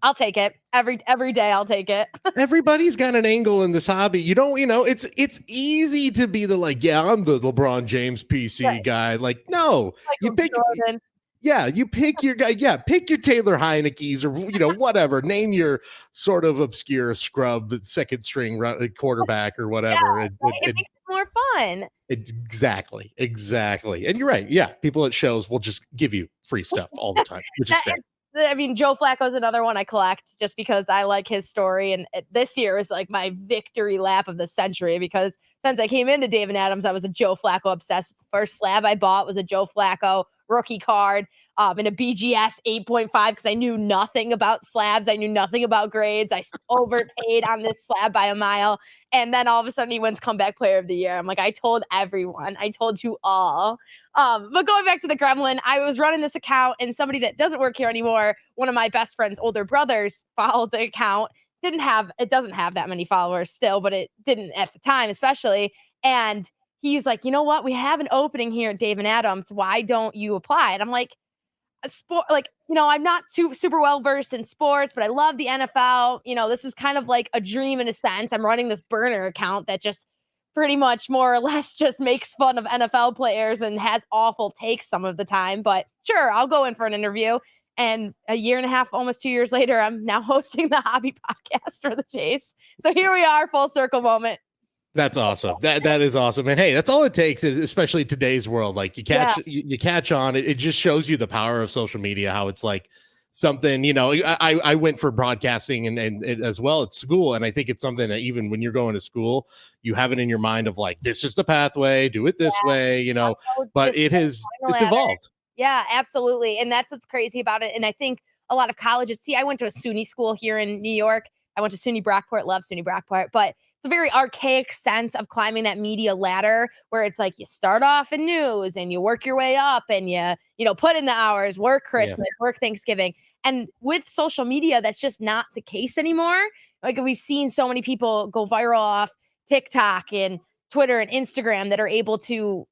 I'll take it every day. I'll take it. Everybody's got an angle in this hobby. You don't, it's easy to be the like, I'm the LeBron James PC guy. Like, no, you pick. Jordan. Yeah, you pick your guy. Yeah, pick your Taylor Heineke's or whatever. Name your sort of obscure scrub second string quarterback or whatever. It makes it more fun. Exactly. And you're right. Yeah, people at shows will just give you free stuff all the time, which is fair. I mean, Joe Flacco's another one I collect just because I like his story. And this year is like my victory lap of the century because since I came into David Adams, I was a Joe Flacco obsessed. The first slab I bought was a Joe Flacco rookie card in a BGS 8.5 because I knew nothing about slabs. I knew nothing about grades. I overpaid on this slab by a mile. And then all of a sudden he wins comeback player of the year. I'm like, I told everyone. I told you all. But going back to the Gremlin, I was running this account and somebody that doesn't work here anymore, one of my best friend's older brothers followed the account. It doesn't have that many followers still, but it didn't at the time, especially. And he's like, you know what? We have an opening here at David Adams. Why don't you apply? And I'm like, I'm not super well versed in sports, but I love the NFL. This is kind of like a dream in a sense. I'm running this burner account that just pretty much more or less just makes fun of NFL players and has awful takes some of the time. But sure, I'll go in for an interview. And a year and a half, almost 2 years later, I'm now hosting the hobby podcast for the Chase. So here we are, full circle moment. That's awesome. That is awesome. And hey, that's all it takes, especially today's world. Like you catch on. It just shows you the power of social media, how it's like something, I went for broadcasting and as well at school. And I think it's something that even when you're going to school, you have it in your mind of like, this is the pathway, do it this way, but it's evolved. Yeah, absolutely. And that's what's crazy about it. And I think a lot of colleges, I went to a SUNY school here in New York. I went to SUNY Brockport, love SUNY Brockport, but it's a very archaic sense of climbing that media ladder where it's like you start off in news and you work your way up and you put in the hours, work Christmas, work Thanksgiving. And with social media, that's just not the case anymore. Like we've seen so many people go viral off TikTok and Twitter and Instagram that are able to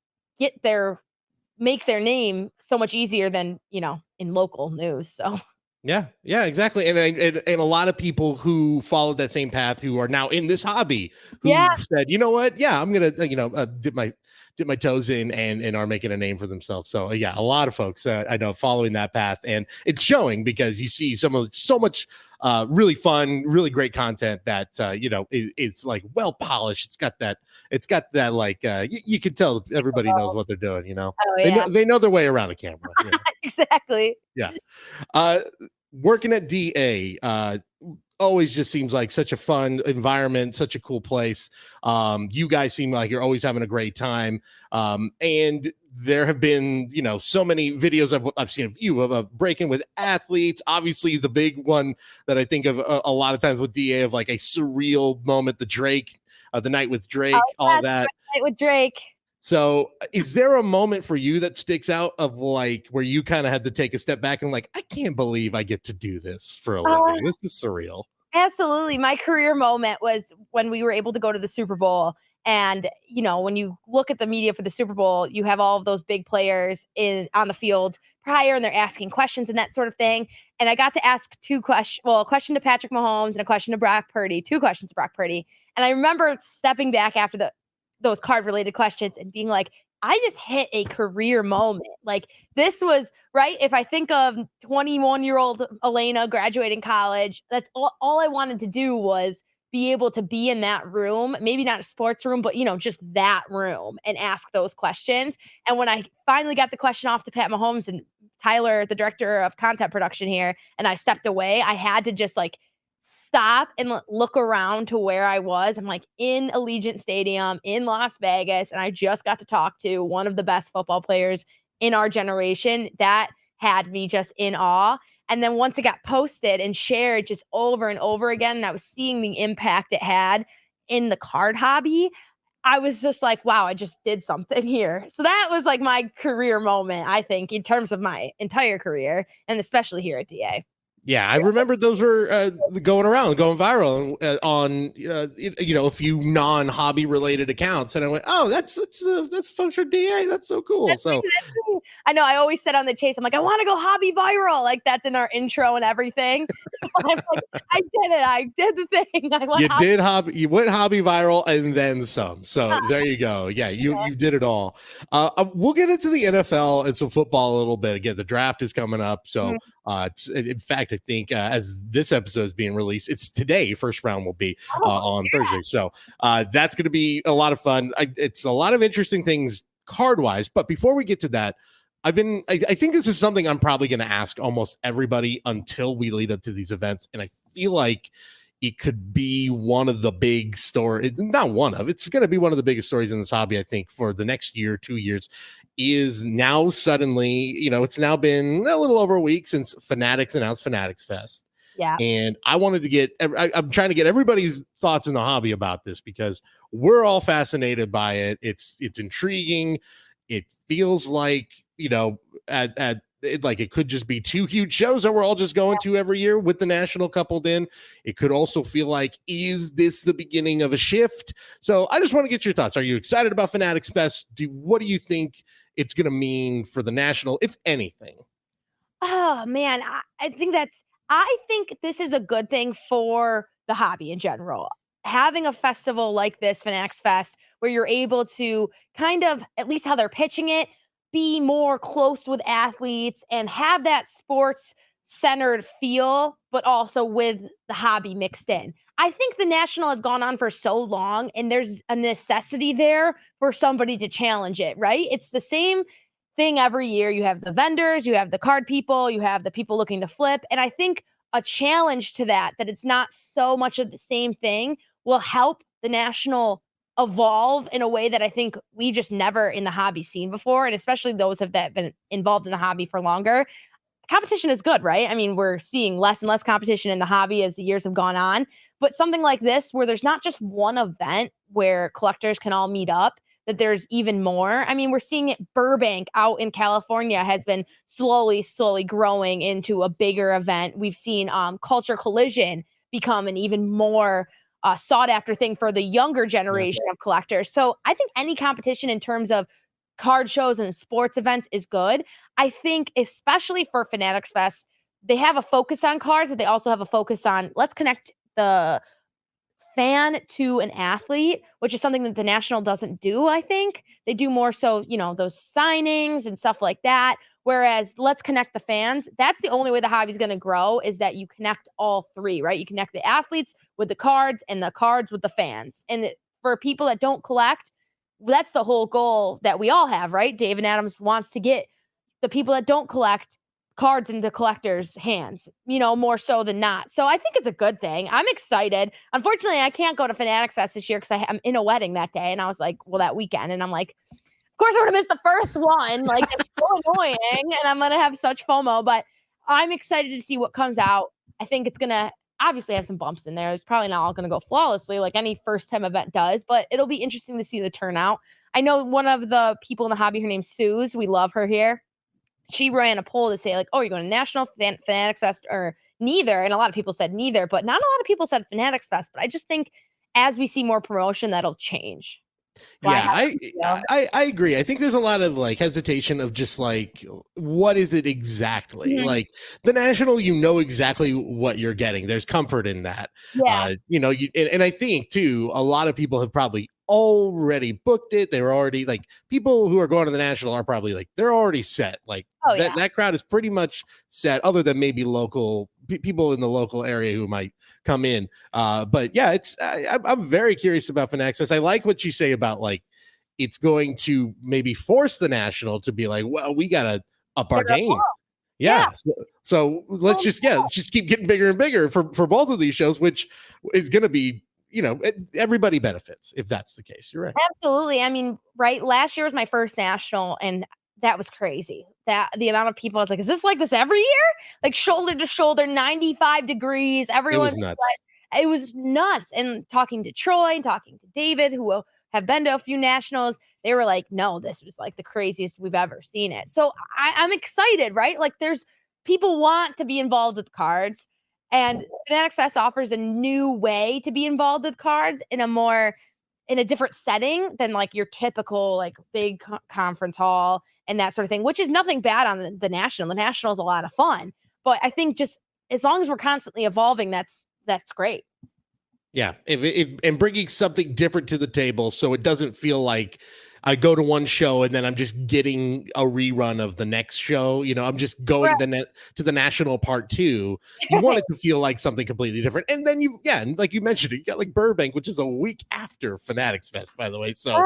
make their name so much easier than, in local news. So yeah, exactly. And a lot of people who followed that same path who are now in this hobby who said, you know what? Yeah, I'm going to, dip my toes in and are making a name for themselves. So a lot of folks I know following that path, and it's showing because you see so much really fun, really great content that, it's like well polished. It's got that like, you can tell everybody knows what they're doing, Oh, yeah. They know their way around a camera. Exactly. Yeah. Working at DA, always just seems like such a fun environment, such a cool place. You guys seem like you're always having a great time. And there have been, so many videos I've seen of you of breaking with athletes. Obviously, the big one that I think of a lot of times with DA of like a surreal moment, the night with Drake, all that. Night with Drake. So is there a moment for you that sticks out of like where you kind of had to take a step back and like, I can't believe I get to do this for a living. This is surreal. Absolutely. My career moment was when we were able to go to the Super Bowl. And, when you look at the media for the Super Bowl, you have all of those big players on the field prior and they're asking questions and that sort of thing. And I got to ask a question to Patrick Mahomes and a question to Brock Purdy, 2 questions to Brock Purdy. And I remember stepping back after those card related questions and being like, I just hit a career moment. Like this was right. If I think of 21-year-old Alaina graduating college, that's all I wanted to do was be able to be in that room, maybe not a sports room, but just that room and ask those questions. And when I finally got the question off to Pat Mahomes and Tyler, the director of content production here, and I stepped away, I had to just like stop and look around to where I was. I'm like in Allegiant Stadium in Las Vegas, and I just got to talk to one of the best football players in our generation. That had me just in awe. And then once it got posted and shared just over and over again, and I was seeing the impact it had in the card hobby, I was just like, wow, I just did something here. So that was like my career moment, I think, in terms of my entire career, and especially here at DA. Yeah, I remember those were going around, going viral on a few non-hobby related accounts, and I went, "Oh, that's fun for DA. That's so cool." I know. I always said on the chase, I'm like, I want to go hobby viral. Like that's in our intro and everything. I'm like, I did it. I did the thing. You went hobby viral and then some. So there you go. Yeah, you did it all. We'll get into the NFL and some football a little bit. Again, the draft is coming up, so. In fact, I think as this episode is being released, it's today. First round will be on Thursday, so that's going to be a lot of fun. It's a lot of interesting things card wise. But before we get to that, I think this is something I'm probably going to ask almost everybody until we lead up to these events, and I feel like it could be one of the big stories. It's going to be one of the biggest stories in this hobby, I think, for the next year, 2 years. Is now suddenly, it's now been a little over a week since Fanatics announced Fanatics Fest. Yeah. And I wanted to I'm trying to get everybody's thoughts in the hobby about this because we're all fascinated by it. It's intriguing. It feels like, it could just be two huge shows that we're all just going to every year with the national coupled in. It could also feel like, is this the beginning of a shift? So I just want to get your thoughts. Are you excited about Fanatics Fest? What do you think it's going to mean for the national, if anything? Oh man, I think this is a good thing for the hobby in general. Having a festival like this, Fanatics Fest, where you're able to kind of, at least how they're pitching it, be more close with athletes and have that sports centered feel, but also with the hobby mixed in. I think the national has gone on for so long and there's a necessity there for somebody to challenge it, right? It's the same thing every year. You have the vendors, you have the card people, you have the people looking to flip. And I think a challenge to that it's not so much of the same thing, will help the national evolve in a way that I think we just never in the hobby seen before. And especially those that have been involved in the hobby for longer. Competition is good, right? I mean, we're seeing less and less competition in the hobby as the years have gone on. But something like this, where there's not just one event where collectors can all meet up, that there's even more. I mean, we're seeing it. Burbank out in California has been slowly growing into a bigger event. We've seen Culture Collision become an even more sought after thing for the younger generation of collectors. So I think any competition in terms of card shows and sports events is good. I think especially for Fanatics Fest, they have a focus on cards, but they also have a focus on let's connect the fan to an athlete, which is something that the national doesn't do. I think they do more so, those signings and stuff like that. Whereas let's connect the fans. That's the only way the hobby is going to grow, is that you connect all three, right? You connect the athletes with the cards and the cards with the fans. And for people that don't collect, that's the whole goal that we all have, right? David Adams wants to get the people that don't collect cards into collectors' hands, more so than not. So I think it's a good thing. I'm excited. Unfortunately, I can't go to Fanatics Fest this year because I'm in a wedding that day. And I was like, that weekend. And I'm like, of course, I'm going to miss the first one. Like, it's so annoying. And I'm going to have such FOMO. But I'm excited to see what comes out. I think it's going to obviously have some bumps in there. It's probably not all going to go flawlessly like any first-time event does. But it'll be interesting to see the turnout. I know one of the people in the hobby, her name's Suze. We love her here. She ran a poll to say, like, you're going to National Fanatics Fest or neither. And a lot of people said neither. But not a lot of people said Fanatics Fest. But I just think as we see more promotion, that'll change. I agree. I think there's a lot of hesitation of just what is it exactly? Mm-hmm. Like the national, exactly what you're getting. There's comfort in that. Yeah. And I think too, a lot of people have probably already booked it. They were already like, people who are going to the national are probably like, they're already set. Like that crowd is pretty much set, other than maybe local people in the local area who might come in. But yeah, I'm very curious about Fanatics Fest. I like what you say about like, it's going to maybe force the national to be like, well, we got to up our game. Yeah. So let's just keep getting bigger and bigger for both of these shows, which is going to be, everybody benefits if that's the case. You're right. Absolutely. I mean, right. Last year was my first national, and that was crazy. That the amount of people, I was like, is this like this every year? Like shoulder to shoulder, 95 degrees. Everyone. It was nuts. It was nuts. And talking to Troy and talking to David, who have been to a few nationals, they were like, no, this was like the craziest we've ever seen it. So I'm excited, right? Like there's people want to be involved with cards, and Fanatics Fest offers a new way to be involved with cards in a different setting than like your typical like big conference hall and that sort of thing, which is nothing bad on the national. The national is a lot of fun, but I think just as long as we're constantly evolving, that's great. Yeah, and bringing something different to the table, so it doesn't feel like I go to one show and then I'm just getting a rerun of the next show. I'm just going to the national part 2. You want it to feel like something completely different, and then and like you mentioned, you got like Burbank, which is a week after Fanatics Fest, by the way. So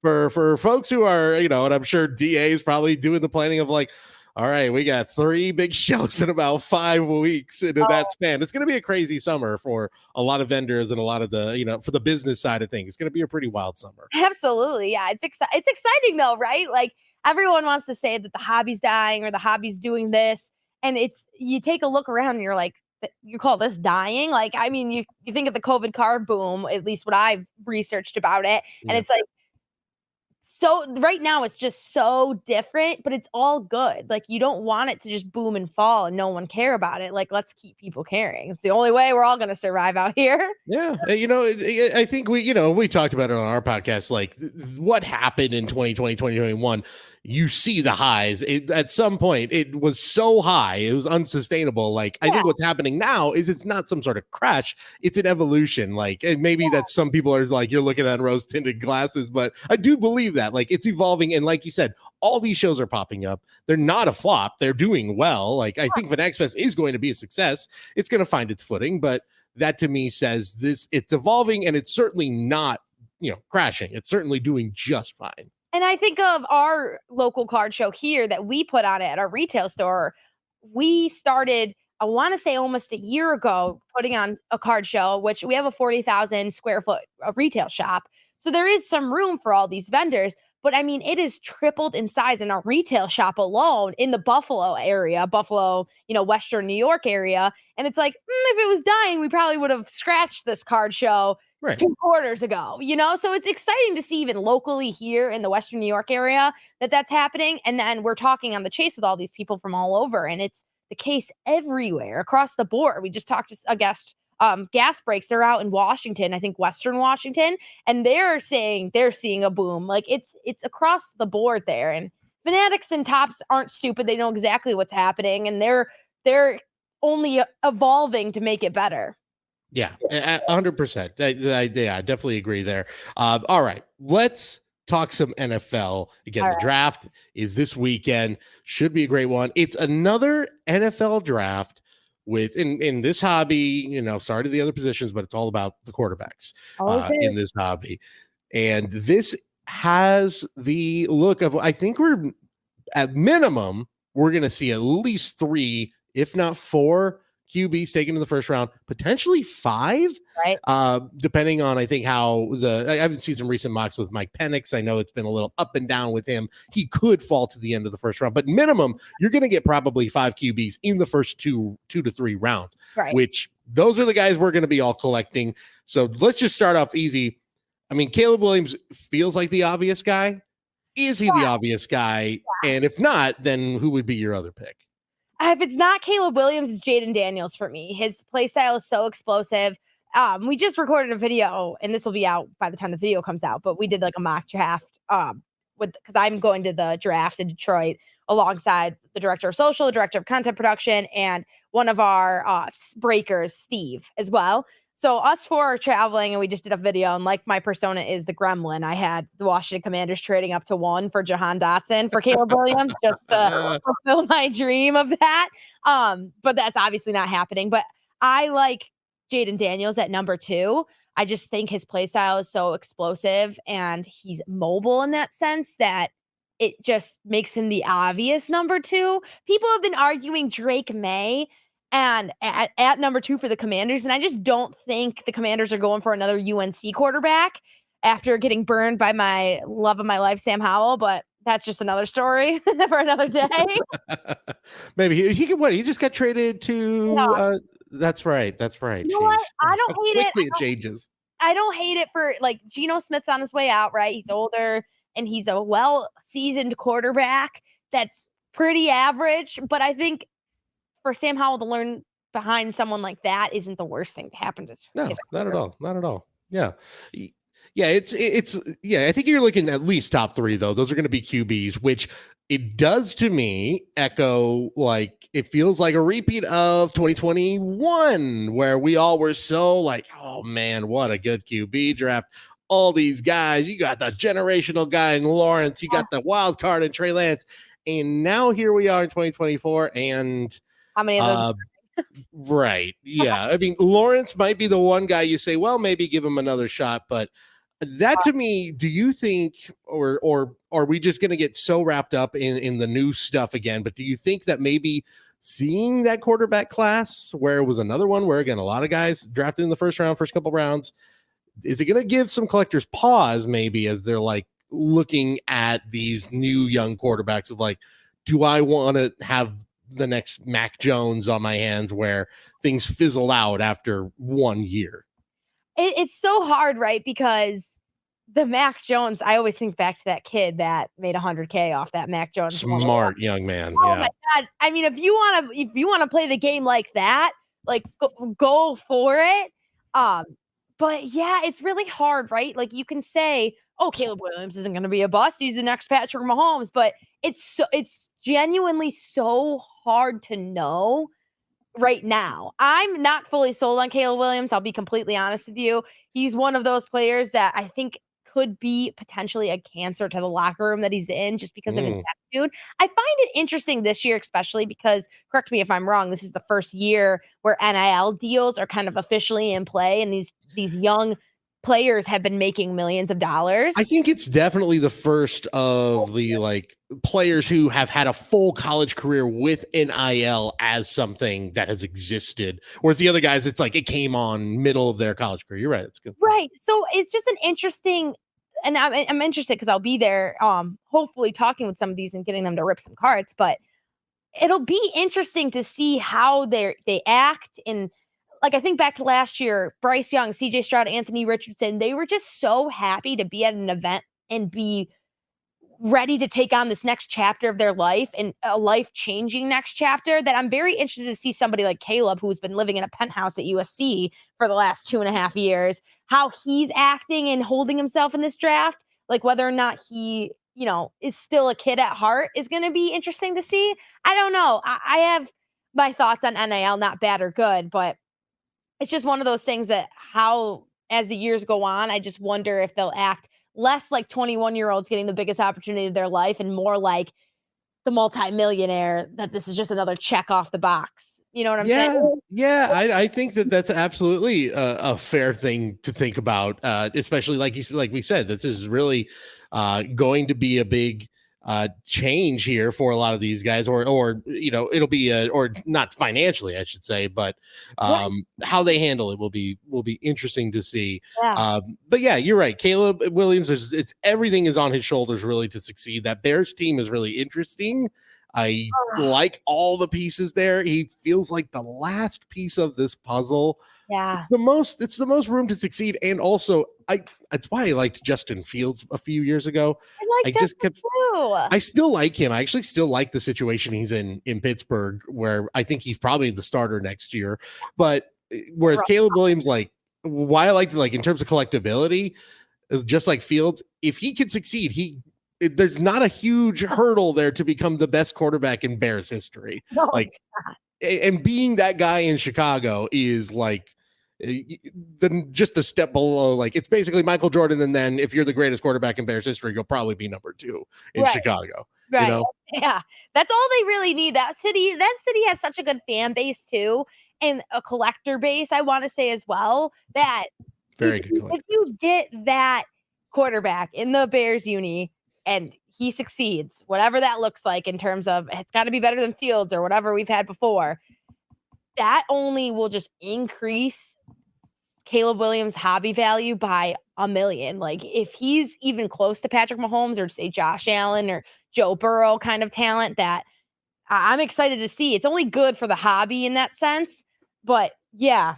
for folks who are, and I'm sure DA is probably doing the planning of like, all right, we got 3 big shows in about 5 weeks into that span. It's going to be a crazy summer for a lot of vendors and a lot of the, for the business side of things. It's going to be a pretty wild summer. Absolutely. Yeah. It's exciting though, right? Like everyone wants to say that the hobby's dying or the hobby's doing this. And you take a look around and you're like, you call this dying? Like, I mean, you think of the COVID card boom, at least what I've researched about it. And it's like, so right now it's just so different, but it's all good. Like you don't want it to just boom and fall and no one care about it. Like let's keep people caring. It's the only way we're all going to survive out here. Yeah. I think we talked about it on our podcast, like what happened in 2020, 2021. You see the highs. At some point, it was so high, it was unsustainable. Like, I think what's happening now is it's not some sort of crash, it's an evolution. Like, and maybe that some people are like, you're looking at rose-tinted glasses, but I do believe that. Like, it's evolving. And like you said, all these shows are popping up. They're not a flop. They're doing well. Like, I think Fanatics Fest is going to be a success. It's going to find its footing, but that to me says it's evolving, and it's certainly not, crashing. It's certainly doing just fine. And I think of our local card show here that we put on it at our retail store. We started, I want to say almost a year ago, putting on a card show, which we have a 40,000 square foot retail shop. So there is some room for all these vendors. But I mean, it is tripled in size in our retail shop alone in the Buffalo area, Western New York area. And it's like, if it was dying, we probably would have scratched this card show 2 quarters ago, So it's exciting to see even locally here in the Western New York area that's happening. And then we're talking on the chase with all these people from all over. And it's the case everywhere across the board. We just talked to a guest, Gas Breaks. They're out in Washington, I think Western Washington, and they're saying they're seeing a boom. Like it's across the board there. And Fanatics and Tops aren't stupid. They know exactly what's happening, and they're only evolving to make it better. Yeah, 100%. I definitely agree there. All right, let's talk some NFL. Again, the draft is this weekend. Should be a great one. It's another NFL draft with in this hobby, sorry to the other positions, but it's all about the quarterbacks in this hobby. And this has the look of, I think we're at minimum, we're going to see at least 3, if not 4 QBs taken in the first round, potentially 5, right? Depending on, I think, how I haven't seen some recent mocks with Mike Penix. I know it's been a little up and down with him. He could fall to the end of the first round, but minimum, you're going to get probably 5 QBs in the first 2 to 3 rounds, which those are the guys we're going to be all collecting. So let's just start off easy. I mean, Caleb Williams feels like the obvious guy. Is he the obvious guy? Yeah. And if not, then who would be your other pick? If it's not Caleb Williams, it's Jaden Daniels for me. His play style is so explosive. We just recorded a video, and this will be out by the time the video comes out, but we did like a mock draft because I'm going to the draft in Detroit alongside the director of social, the director of content production, and one of our breakers, Steve, as well. So us four are traveling, and we just did a video. And like my persona is the Gremlin, I had the Washington Commanders trading up to 1 for Jahan Dotson for Caleb Williams, just to fulfill my dream of that. But that's obviously not happening. But I like Jaden Daniels at number 2. I just think his play style is so explosive, and he's mobile in that sense that it just makes him the obvious number 2. People have been arguing Drake May and at number 2 for the Commanders, and I just don't think the Commanders are going for another UNC quarterback after getting burned by my love of my life, Sam Howell, but that's just another story for another day. Maybe he could. What? He just got traded to. Yeah. That's right. You know what? I don't hate it. Quickly it changes. I don't hate it for, like, Geno Smith's on his way out, right? He's older and he's a well-seasoned quarterback that's pretty average, but I think for Sam Howell to learn behind someone like that isn't the worst thing to happen to No, his not at career. all. Not at all. Yeah. Yeah, it's yeah, I think you're looking at least top 3 though. Those are going to be QBs, which it does to me echo like it feels like a repeat of 2021 where we all were so like, oh man, what a good QB draft. All these guys, you got the generational guy in Lawrence, you got the wild card in Trey Lance, and now here we are in 2024 and How many of those? right. Yeah. I mean, Lawrence might be the one guy you say, well, maybe give him another shot. But that to me, do you think, or are we just going to get so wrapped up in the new stuff again? But do you think that maybe seeing that quarterback class where it was another one where, again, a lot of guys drafted in the first couple rounds, is it going to give some collectors pause maybe as they're like looking at these new young quarterbacks of like, do I want to have the next Mac Jones on my hands where things fizzle out after 1 year? It's so hard, right? Because the Mac Jones, I always think back to that kid that made $100K off that Mac Jones. Smart young man. Oh Yeah. my God. I mean, if you want to play the game like that, like go for it. But yeah, it's really hard, right? Like you can say, oh, Caleb Williams isn't going to be a bust. He's the next Patrick Mahomes, but it's genuinely so hard to know right now. I'm not fully sold on Caleb Williams. I'll be completely honest with you. He's one of those players that I think could be potentially a cancer to the locker room that he's in just because of his attitude. I find it interesting this year, especially because, correct me if I'm wrong, this is the first year where NIL deals are kind of officially in play, and these young players have been making millions of dollars. I think it's definitely the first of the like players who have had a full college career with NIL as something that has existed. Whereas the other guys, it's like it came on middle of their college career. You're right. It's good. Right. So it's just an interesting, and I'm interested because I'll be there, hopefully talking with some of these and getting them to rip some cards, but it'll be interesting to see how they act. And like, I think back to last year, Bryce Young, CJ Stroud, Anthony Richardson, they were just so happy to be at an event and be ready to take on this next chapter of their life and a life-changing next chapter that I'm very interested to see somebody like Caleb, who's been living in a penthouse at USC for the last 2.5 years, how he's acting and holding himself in this draft, like whether or not he, is still a kid at heart is going to be interesting to see. I don't know. I have my thoughts on NIL, not bad or good, but it's just one of those things that as the years go on, I just wonder if they'll act less like 21-year-olds getting the biggest opportunity of their life and more like the multimillionaire, that this is just another check off the box. You know what I'm saying? Yeah, I think that's absolutely a fair thing to think about, especially like we said, this is really going to be a big change here for a lot of these guys, or it'll be or not financially, I should say, but how they handle it will be interesting to see. But yeah, you're right. Caleb Williams, it's everything is on his shoulders really to succeed. That Bears team is really interesting. I like all the pieces there. He feels like the last piece of this puzzle. Yeah, it's the most room to succeed, and also that's why I liked Justin Fields a few years ago. I still like him. I actually still like the situation he's in Pittsburgh, where I think he's probably the starter next year. But whereas Caleb Williams, like why I liked it, like in terms of collectability, just like Fields, if he can succeed, there's not a huge hurdle there to become the best quarterback in Bears history. No, like, and being that guy in Chicago is like, just a step below. Like, it's basically Michael Jordan, and then if you're the greatest quarterback in Bears history, you'll probably be number 2 in Right. Chicago. Right. You know? Yeah. That's all they really need. That city has such a good fan base too, and a collector base, I want to say as well, that Very if good you, collector. if you get that quarterback in the Bears uni and he succeeds, whatever that looks like in terms of it's got to be better than Fields or whatever we've had before, that only will just increase Caleb Williams' hobby value by a million. Like, if he's even close to Patrick Mahomes or say Josh Allen or Joe Burrow kind of talent, that I'm excited to see. It's only good for the hobby in that sense. But yeah.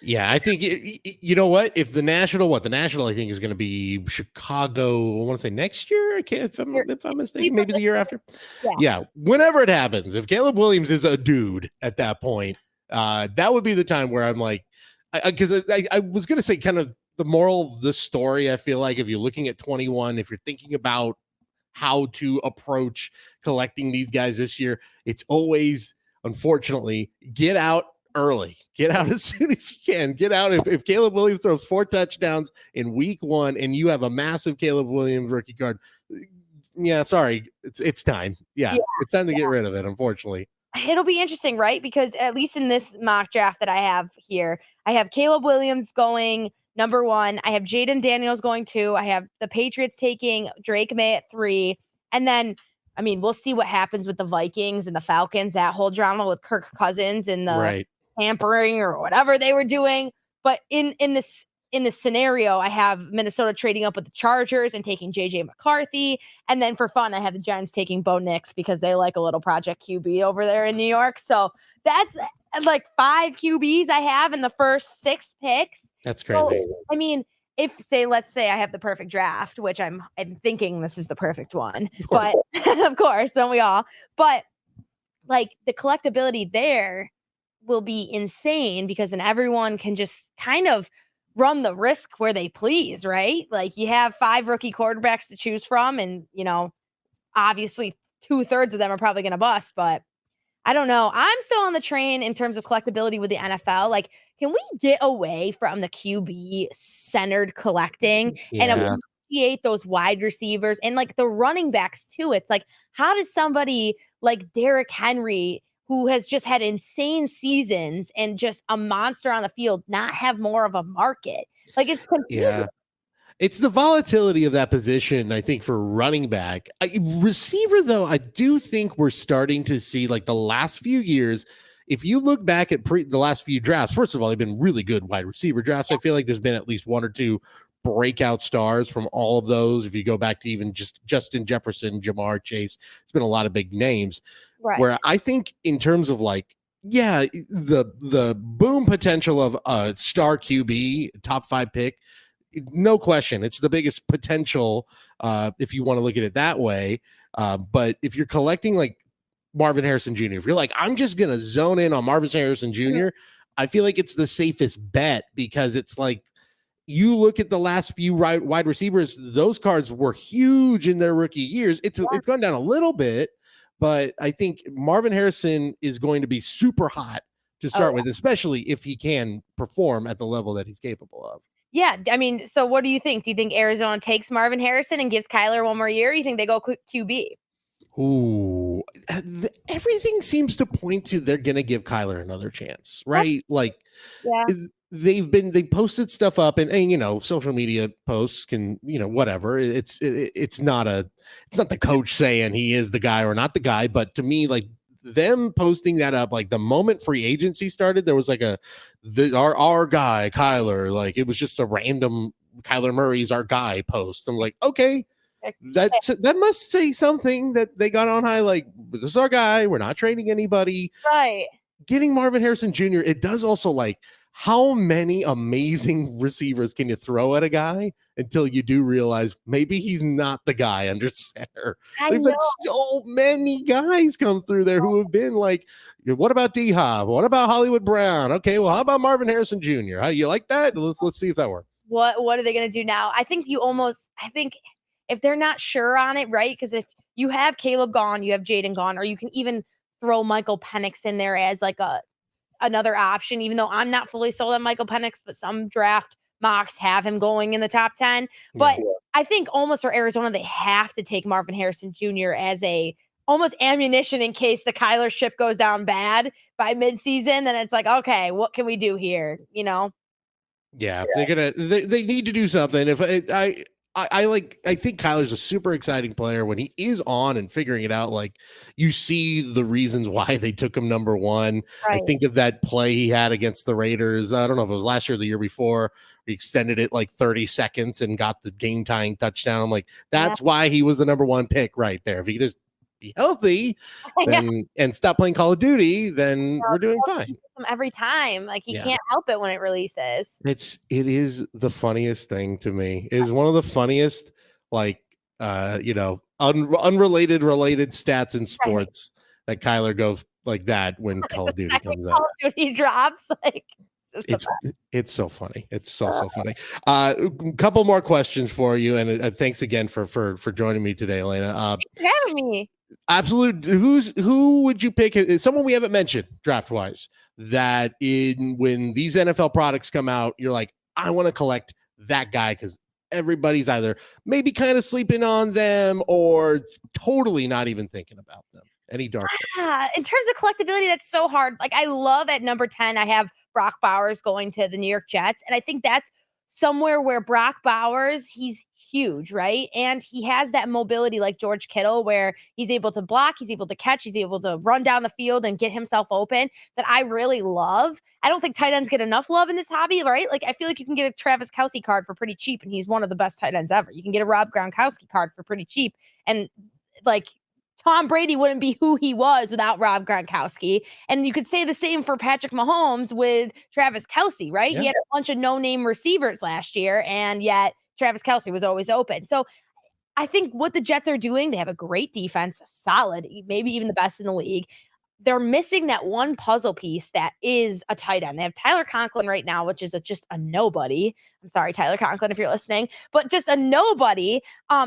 Yeah, I think you know what? If the national, I think is going to be Chicago. I want to say next year. I can't, if I'm mistaken, maybe the year after. Yeah, whenever it happens, if Caleb Williams is a dude at that point, that would be the time where I'm like, because I was going to say kind of the moral of the story. I feel like if you're looking at 21, if you're thinking about how to approach collecting these guys this year, it's always, unfortunately, get out early. Get out as soon as you can. Get out. If Caleb Williams throws 4 touchdowns in week 1 and you have a massive Caleb Williams rookie card, yeah, sorry, it's time. Yeah, it's time to get rid of it, unfortunately. It'll be interesting, right? Because at least in this mock draft that I have here, I have Caleb Williams going number 1. I have Jaden Daniels going 2. I have the Patriots taking Drake May at 3. And then, I mean, we'll see what happens with the Vikings and the Falcons, that whole drama with Kirk Cousins and the tampering or whatever they were doing. But in this scenario, I have Minnesota trading up with the Chargers and taking JJ McCarthy. And then for fun, I have the Giants taking Bo Nix because they like a little project QB over there in New York. So that's like 5 QBs I have in the first 6 picks. That's crazy. So, I mean, let's say I have the perfect draft, which I'm thinking this is the perfect one, but of course, don't we all? But like, the collectability there will be insane because then everyone can just kind of run the risk where they please, right? Like, you have 5 rookie quarterbacks to choose from, and obviously 2/3 of them are probably going to bust, but I don't know. I'm still on the train in terms of collectability with the NFL. Like, can we get away from the QB centered collecting and appreciate those wide receivers and like the running backs too? It's like, how does somebody like Derrick Henry, who has just had insane seasons and just a monster on the field, not have more of a market? Like, it's confusing. Yeah. It's the volatility of that position, I think, for running back. Receiver, though, I do think we're starting to see, like, the last few years, if you look back at the last few drafts, first of all, they've been really good wide receiver drafts. I feel like there's been at least 1 or 2 breakout stars from all of those. If you go back to even just Justin Jefferson, Jamar Chase, it's been a lot of big names. Right. Where I think in terms of, like, the boom potential of a star QB, top 5 pick, no question, it's the biggest potential if you want to look at it that way. But if you're collecting like Marvin Harrison Jr., if you're like, I'm just going to zone in on Marvin Harrison Jr., I feel like it's the safest bet because it's like, you look at the last few wide receivers, those cards were huge in their rookie years. It's gone down a little bit, but I think Marvin Harrison is going to be super hot to start with, especially if he can perform at the level that he's capable of. Yeah, I mean, so what do you think? Do you think Arizona takes Marvin Harrison and gives Kyler 1 more year? Or you think they go QB? Ooh, everything seems to point to they're going to give Kyler another chance, right? Like, they posted stuff up and social media posts can, whatever. It's not the coach saying he is the guy or not the guy, but to me, like, them posting that up, like the moment free agency started, there was like our guy Kyler, like it was just a random Kyler Murray's our guy post. I'm like, okay, that must say something that they got on high. Like, this is our guy. We're not trading anybody. Right. Getting Marvin Harrison Jr. It does also, like, how many amazing receivers can you throw at a guy until you do realize maybe he's not the guy under center? We've had so many guys come through there who have been like, what about D-Hop? What about Hollywood Brown? Okay, well, how about Marvin Harrison Jr.? How you like that? Let's see if that works. What are they going to do now? I think if they're not sure on it, right? Because if you have Caleb gone, you have Jaden gone, or you can even throw Michael Penix in there as like a another option, even though I'm not fully sold on Michael Penix, but some draft mocks have him going in the top 10. But I think almost for Arizona, they have to take Marvin Harrison Jr. as a almost ammunition in case the Kyler ship goes down bad by midseason. Then it's like, okay, what can we do here? You know? Yeah, they need to do something. If I think Kyler's a super exciting player when he is on and figuring it out. Like, you see the reasons why they took him number one. Right. I think of that play he had against the Raiders. I don't know if it was last year or the year before. He extended it like 30 seconds and got the game tying touchdown. I'm like, that's why he was the number one pick right there. If he could just be healthy then and stop playing Call of Duty, then we're doing fine. Every time, like, he can't help it when it releases. It is the funniest thing to me. It is one of the funniest, like, unrelated related stats in sports that Kyler goes like that when Call of Duty comes out. Call of Duty drops, like, it's so funny. It's so funny. A couple more questions for you, and thanks again for joining me today, Alaina. Thanks for having me. Absolute. Who would you pick? Someone we haven't mentioned draft wise that when these NFL products come out, you're like, I want to collect that guy because everybody's either maybe kind of sleeping on them or totally not even thinking about them. Any dark horse? In terms of collectability, that's so hard. Like, I love at number 10, I have Brock Bowers going to the New York Jets. And I think that's somewhere where Brock Bowers, he's huge, right? And he has that mobility like George Kittle, where he's able to block, he's able to catch, he's able to run down the field and get himself open, that I really love. I don't think tight ends get enough love in this hobby, right? Like, I feel like you can get a Travis Kelce card for pretty cheap, and he's one of the best tight ends ever. You can get a Rob Gronkowski card for pretty cheap, and like, Tom Brady wouldn't be who he was without Rob Gronkowski. And you could say the same for Patrick Mahomes with Travis Kelce, right? Yeah. He had a bunch of no-name receivers last year, and yet Travis Kelce was always open. So I think what the Jets are doing, they have a great defense, solid, maybe even the best in the league. They're missing that one puzzle piece that is a tight end. They have Tyler Conklin right now, which is just a nobody. I'm sorry, Tyler Conklin, if you're listening, but just a nobody.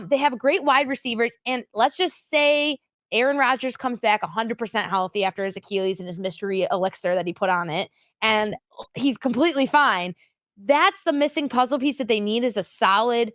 They have great wide receivers. And let's just say Aaron Rodgers comes back 100% healthy after his Achilles and his mystery elixir that he put on it, and he's completely fine. That's the missing puzzle piece that they need, is a solid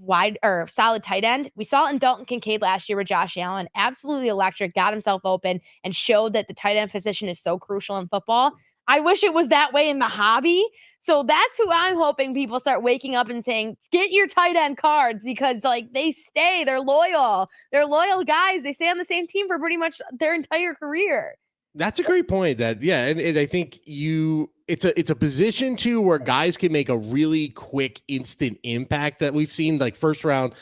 tight end. We saw it in Dalton Kincaid last year with Josh Allen, absolutely electric, got himself open and showed that the tight end position is so crucial in football. I wish it was that way in the hobby. So that's who I'm hoping people start waking up and saying, get your tight end cards, because like, they're loyal. They're loyal guys. They stay on the same team for pretty much their entire career. That's a great point. And I think it's a position too where guys can make a really quick instant impact that we've seen, like first round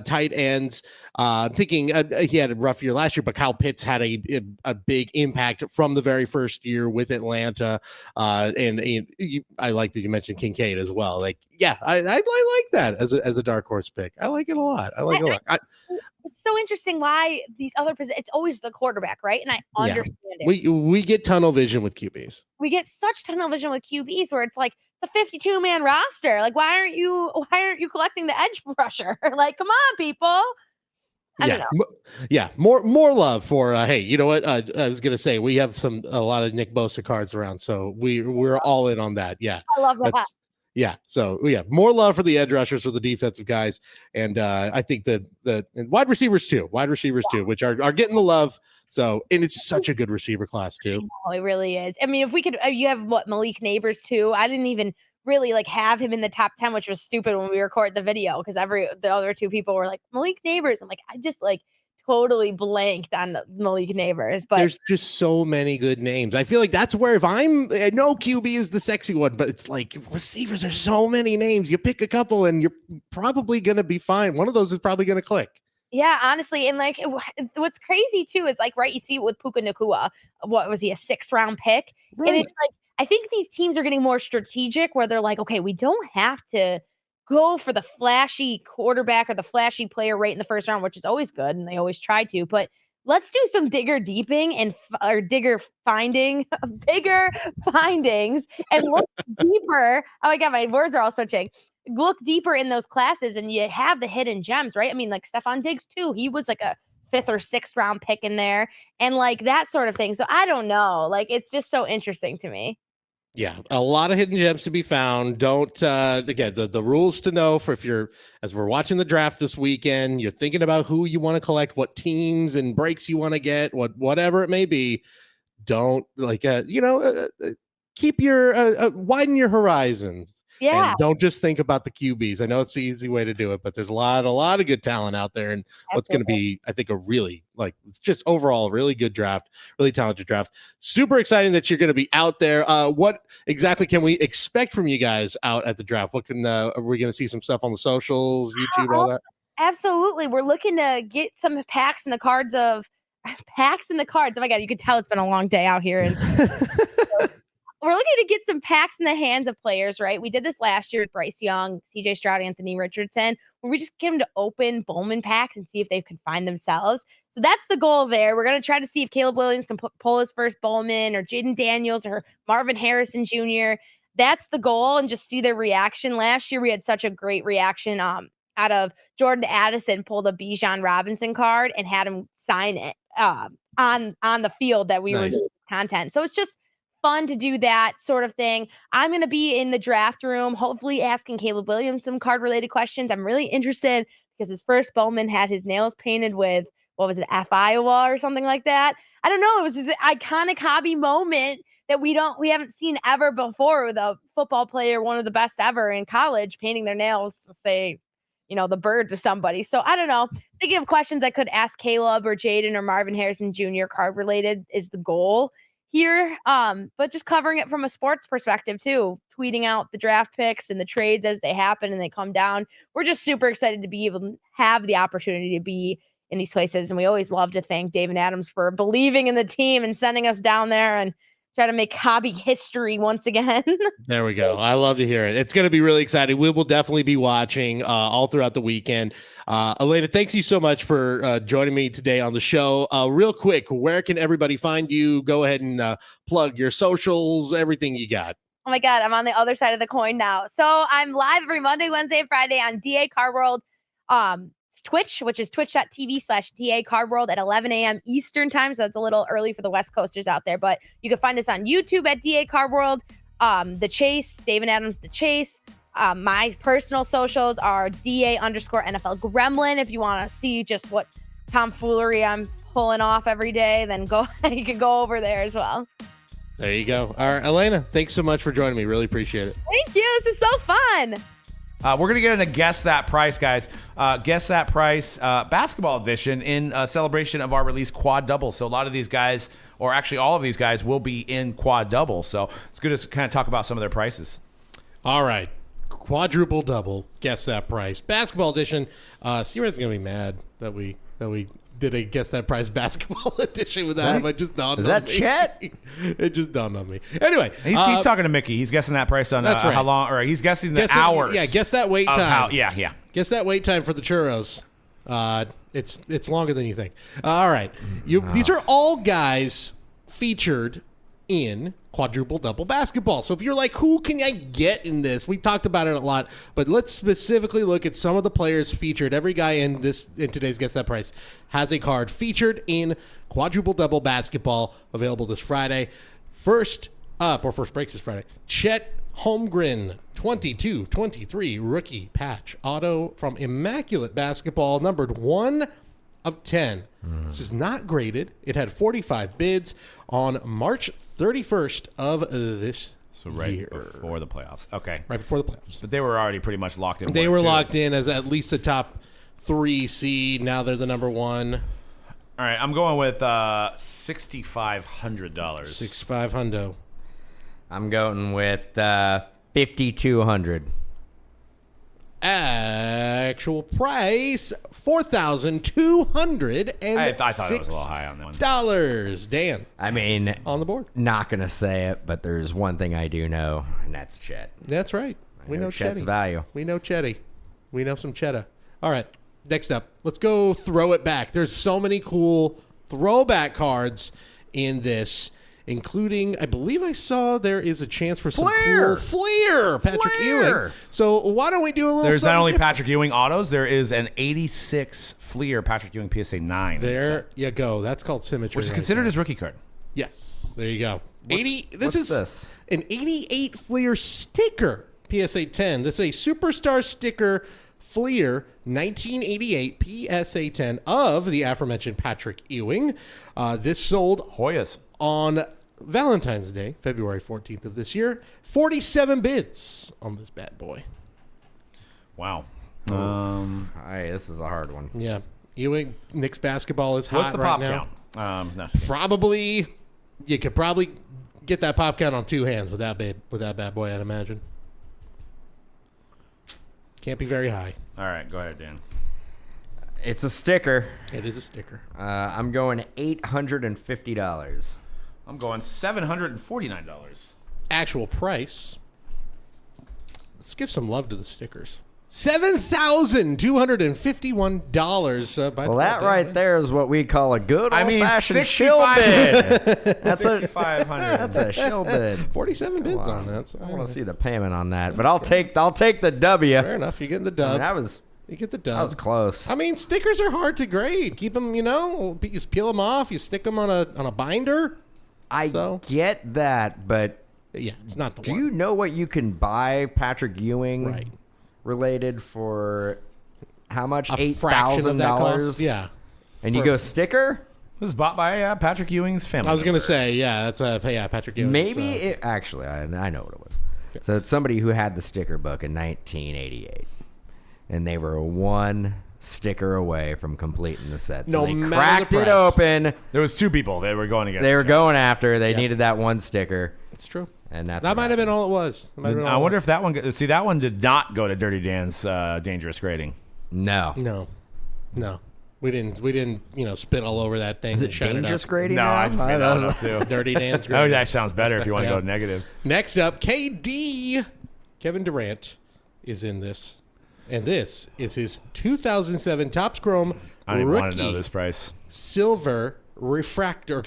tight ends. I'm thinking he had a rough year last year, but Kyle Pitts had a big impact from the very first year with Atlanta. And I like that you mentioned Kincaid as well. Like, yeah, I like that as a dark horse pick. I like it a lot. It's so interesting why these other positions, it's always the quarterback, right? And I understand it. We get tunnel vision with QBs. We get such tunnel vision with QBs where it's like, it's a 52-man roster. Like, why aren't you collecting the edge rusher? Like, come on, people. I don't know. Yeah, more love for hey, you know what? I was gonna say we have a lot of Nick Bosa cards around, so we're all in on that. Yeah, I love that. Yeah, so more love for the edge rushers, for the defensive guys, and I think the wide receivers too, which are getting the love. So, and it's such a good receiver class too. Oh, it really is. I mean, if we could, you have Malik Neighbors too. I didn't even really like have him in the top 10, which was stupid when we recorded the video, because the other two people were like Malik Neighbors. I'm like, I just like totally blanked on Malik Neighbors, but there's just so many good names. I feel like that's where I know QB is the sexy one, but it's like receivers, there's so many names. You pick a couple and you're probably going to be fine. One of those is probably going to click. Yeah, honestly. And like, what's crazy too is like, right, you see it with Puka Nacua. What was he, a 6th-round pick? Right. And it's like, I think these teams are getting more strategic where they're like, okay, we don't have to go for the flashy quarterback or the flashy player right in the first round, which is always good, and they always try to, but let's do some bigger findings and look deeper. Oh my God, my words are all switching. Look deeper in those classes and you have the hidden gems, right? I mean, like Stephon Diggs too. He was like a fifth or sixth round pick in there and like that sort of thing. So I don't know. Like, it's just so interesting to me. Yeah, a lot of hidden gems to be found. Don't again, the rules to know for if you're, as we're watching the draft this weekend, you're thinking about who you want to collect, what teams and breaks you want to get, whatever it may be. Don't keep your widen your horizons. Yeah. And don't just think about the QBs. I know it's the easy way to do it, but there's a lot of good talent out there, and what's going to be, I think, a really just overall really good draft, really talented draft. Super exciting that you're going to be out there. What exactly can we expect from you guys out at the draft? What can are we going to see some stuff on the socials, YouTube, all that? Absolutely. We're looking to get some packs in the cards. Oh my God, you can tell it's been a long day out here. And we're looking to get some packs in the hands of players, right? We did this last year with Bryce Young, CJ Stroud, Anthony Richardson, where we just get them to open Bowman packs and see if they can find themselves. So that's the goal there. We're going to try to see if Caleb Williams can pull his first Bowman, or Jaden Daniels, or Marvin Harrison Jr. That's the goal, and just see their reaction. Last year, we had such a great reaction out of Jordan Addison pulled a Bijan Robinson card and had him sign it on the field that we were doing content. So it's just fun to do that sort of thing. I'm going to be in the draft room, hopefully asking Caleb Williams some card related questions. I'm really interested because his first Bowman had his nails painted with, what was it, F Iowa or something like that. I don't know. It was the iconic hobby moment that we haven't seen ever before, with a football player, one of the best ever in college, painting their nails to say, the bird to somebody. So I don't know. Thinking of questions I could ask Caleb or Jaden or Marvin Harrison Jr. card related is the goal here. But just covering it from a sports perspective too, tweeting out the draft picks and the trades as they happen and they come down. We're just super excited to be able to have the opportunity to be in these places. And we always love to thank David Adams for believing in the team and sending us down there and try to make hobby history once again. There we go. I love to hear it. It's going to be really exciting. We will definitely be watching all throughout the weekend. Alaina, thanks you so much for joining me today on the show. Real quick, where can everybody find you? Go ahead and plug your socials, everything you got. Oh my God, I'm on the other side of the coin now. So I'm live every Monday, Wednesday, and Friday on DA Card World. Twitch, which is twitch.tv/DA Card World at 11 a.m. Eastern time. So that's a little early for the West Coasters out there, but you can find us on YouTube at DA Card World. The Chase, David Adams, The Chase. My personal socials are DA_NFL Gremlin. If you want to see just what tomfoolery I'm pulling off every day, then you can go over there as well. There you go. All right, Alaina, thanks so much for joining me. Really appreciate it. Thank you. This is so fun. We're going to get into Guess That Price, guys. Guess That Price basketball edition in celebration of our release Quad Double. So a lot of these guys, or actually all of these guys, will be in Quad Double. So it's good to kind of talk about some of their prices. All right. Quadruple Double. Guess That Price. Basketball edition. Steven's going to be mad that we did a Guess That Price basketball edition without him. It just dawned on me. Is that Chet? It just dawned on me. Anyway. He's talking to Mickey. He's guessing that price on that's right. how long, or he's guessing the hours. Yeah, guess that wait time. Yeah. Guess that wait time for the churros. It's longer than you think. All right. These are all guys featured in Quadruple Double basketball. So if you're like, who can I get in this? We talked about it a lot, but let's specifically look at some of the players featured. Every guy in today's Guess That Price has a card featured in Quadruple Double basketball, available this Friday. First breaks this Friday. Chet Holmgren, 22-23 rookie patch auto from Immaculate Basketball, numbered 1 of 10. This is not graded. It had 45 bids on March 31st of this year. Before the playoffs. Okay. Right before the playoffs. But they were already pretty much locked in. They were locked in as at least a top 3 seed. Now they're the number 1. All right, I'm going with $6,500. $6,500. I'm going with $5,200. Actual price $4,206. I thought it was a little high on that one. Dan, I mean, on the board. Not gonna say it, but there's one thing I do know, and that's Chet. That's right. We know Chet's Chetty. value. We know Chetty. We know some cheddar. All right. Next up, let's go throw it back. There's so many cool throwback cards in this. including, I believe I saw there is a chance for some Fleer! cool Fleer, Patrick Fleer! Ewing. So why don't we do a little There's not something only different? Patrick Ewing autos, there is an 86 Fleer Patrick Ewing PSA 9. There you go. That's called symmetry. Which is right considered there. his rookie card. Yes. There you go. This what's is this? an 88 Fleer sticker, PSA 10. That's a superstar sticker Fleer 1988 PSA 10 of the aforementioned Patrick Ewing. This sold Hoyas. on Valentine's Day, February 14th of this year. 47 bids on this bad boy. Wow. This is a hard one. Yeah. Ewing, Knicks basketball is hot What's the right pop now. count? No. Probably, you could probably get that pop count on two hands with that bad boy, I'd imagine. Can't be very high. All right, go ahead, Dan. It's a sticker. It is a sticker. I'm going $850. I'm going $749. Actual price. Let's give some love to the stickers. $7,251. Well, that right there is what we call a good I mean, old-fashioned shill bid. That's a 6,500. that's a shill bid. 47 bids on that. So I want to see the payment on that, but I'll take the W. Fair enough. You're getting the I mean, dub. You get the dub. that was close. I mean, stickers are hard to grade. Keep them, you peel them off. You stick them on a binder. I so- get that, but Yeah, it's not the do one. you know what you can buy Patrick Ewing Right. related for? How much? A fraction of that $8,000. cost? Yeah. And you go sticker? This is bought by Patrick Ewing's family. I was gonna say, yeah, that's Patrick Ewing. Maybe it actually. I know what it was. So it's somebody who had the sticker book in 1988, and they were one sticker away from completing the set. So No they matter cracked the it price. open. There was two people they were going against. They were each other. going after. They needed that one sticker, it's true. and that's That what might have been happened. all it was. I wonder if that one. See, that one did not go to Dirty Dan's dangerous grading. No. No, we didn't. Spit all over that thing. Is and it shine dangerous up. grading? No, now? I just made that one up too. Dirty Dan's Oh, grade. that sounds better if you want to Yeah. go negative. Next up, KD. Kevin Durant is in this, and this is his 2007 Topps Chrome I don't even want to rookie know this price. silver refractor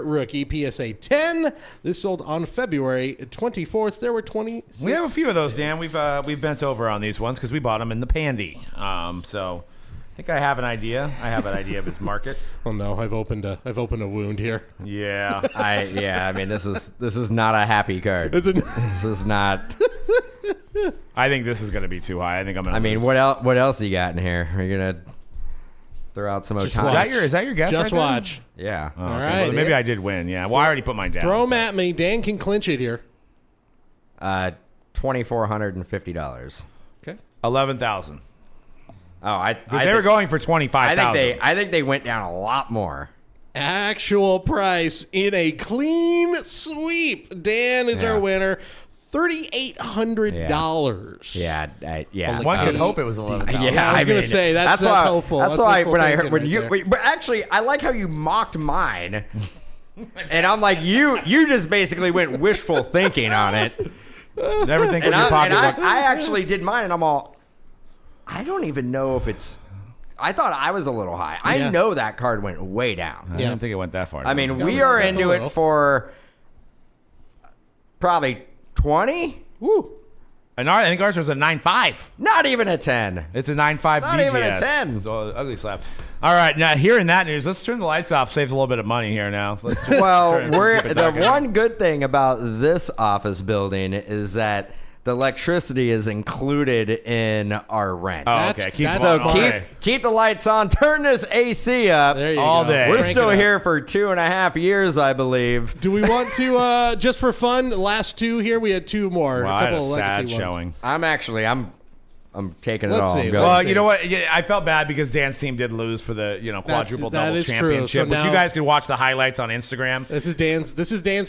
rookie PSA 10. This sold on February 24th. There were 26. We have a few of those, Dan. We've bent over on these ones because we bought them in the Pandy. So I think I have an idea. I have an idea of its market. Oh no, I've opened a wound here. Yeah. I mean, this is not a happy card. Is it? This is not. I think this is going to be too high. I think I'm going to. I mean, what else you got in here? Are you gonna throw out some Just Otani? watch. Is that your guess? Just right there? watch. Yeah. Oh, All okay. right. Well, maybe I did win. Yeah. Well, I already put mine down. Throw them at me. Dan can clinch it here. $2,450. Okay. 11,000. Oh, They were going for 25,000. I think they went down a lot more. Actual price in a clean sweep. Dan is Yeah. our winner. $3,800. Yeah. One could hope it was 11,000. I was gonna say, that's why, hopeful. That's That's why wishful when I thinking heard when right you there. but actually I like how you mocked mine, and I'm like you just basically went wishful thinking on it. Never think And with your pocketbook. I actually did mine, and I'm all, I don't even know if it's. I thought I was a little high. I Yeah. know that card went way down. I didn't think it went that far. I mean, It's we gonna are step into a it little. for probably 20. Woo. and I think ours was a 9.5. Not even a 10. It's a 9.5 Not BGS. even a 10. It's an ugly slap. All right, now hearing that news, let's turn the lights off. Saves a little bit of money here now. Let's just Well, keep it the dark in here. one good thing about this office building is that the electricity is included in our rent. Oh, That's- okay. Keep that's it So on all day. keep the lights on. Turn this AC up. There you All go. day. We're Crank still it up. here for 2.5 years, I believe. Do we want to, just for fun, the last two here? We had two more. Wow, a I had couple a of sad legacy ones. showing. I'm taking it Let's all. see. I'm going. Well, Let's you know see. what? I felt bad because Dan's team did lose for the quadruple that double is true. championship. So But you now- guys could watch the highlights on Instagram. This is Dan's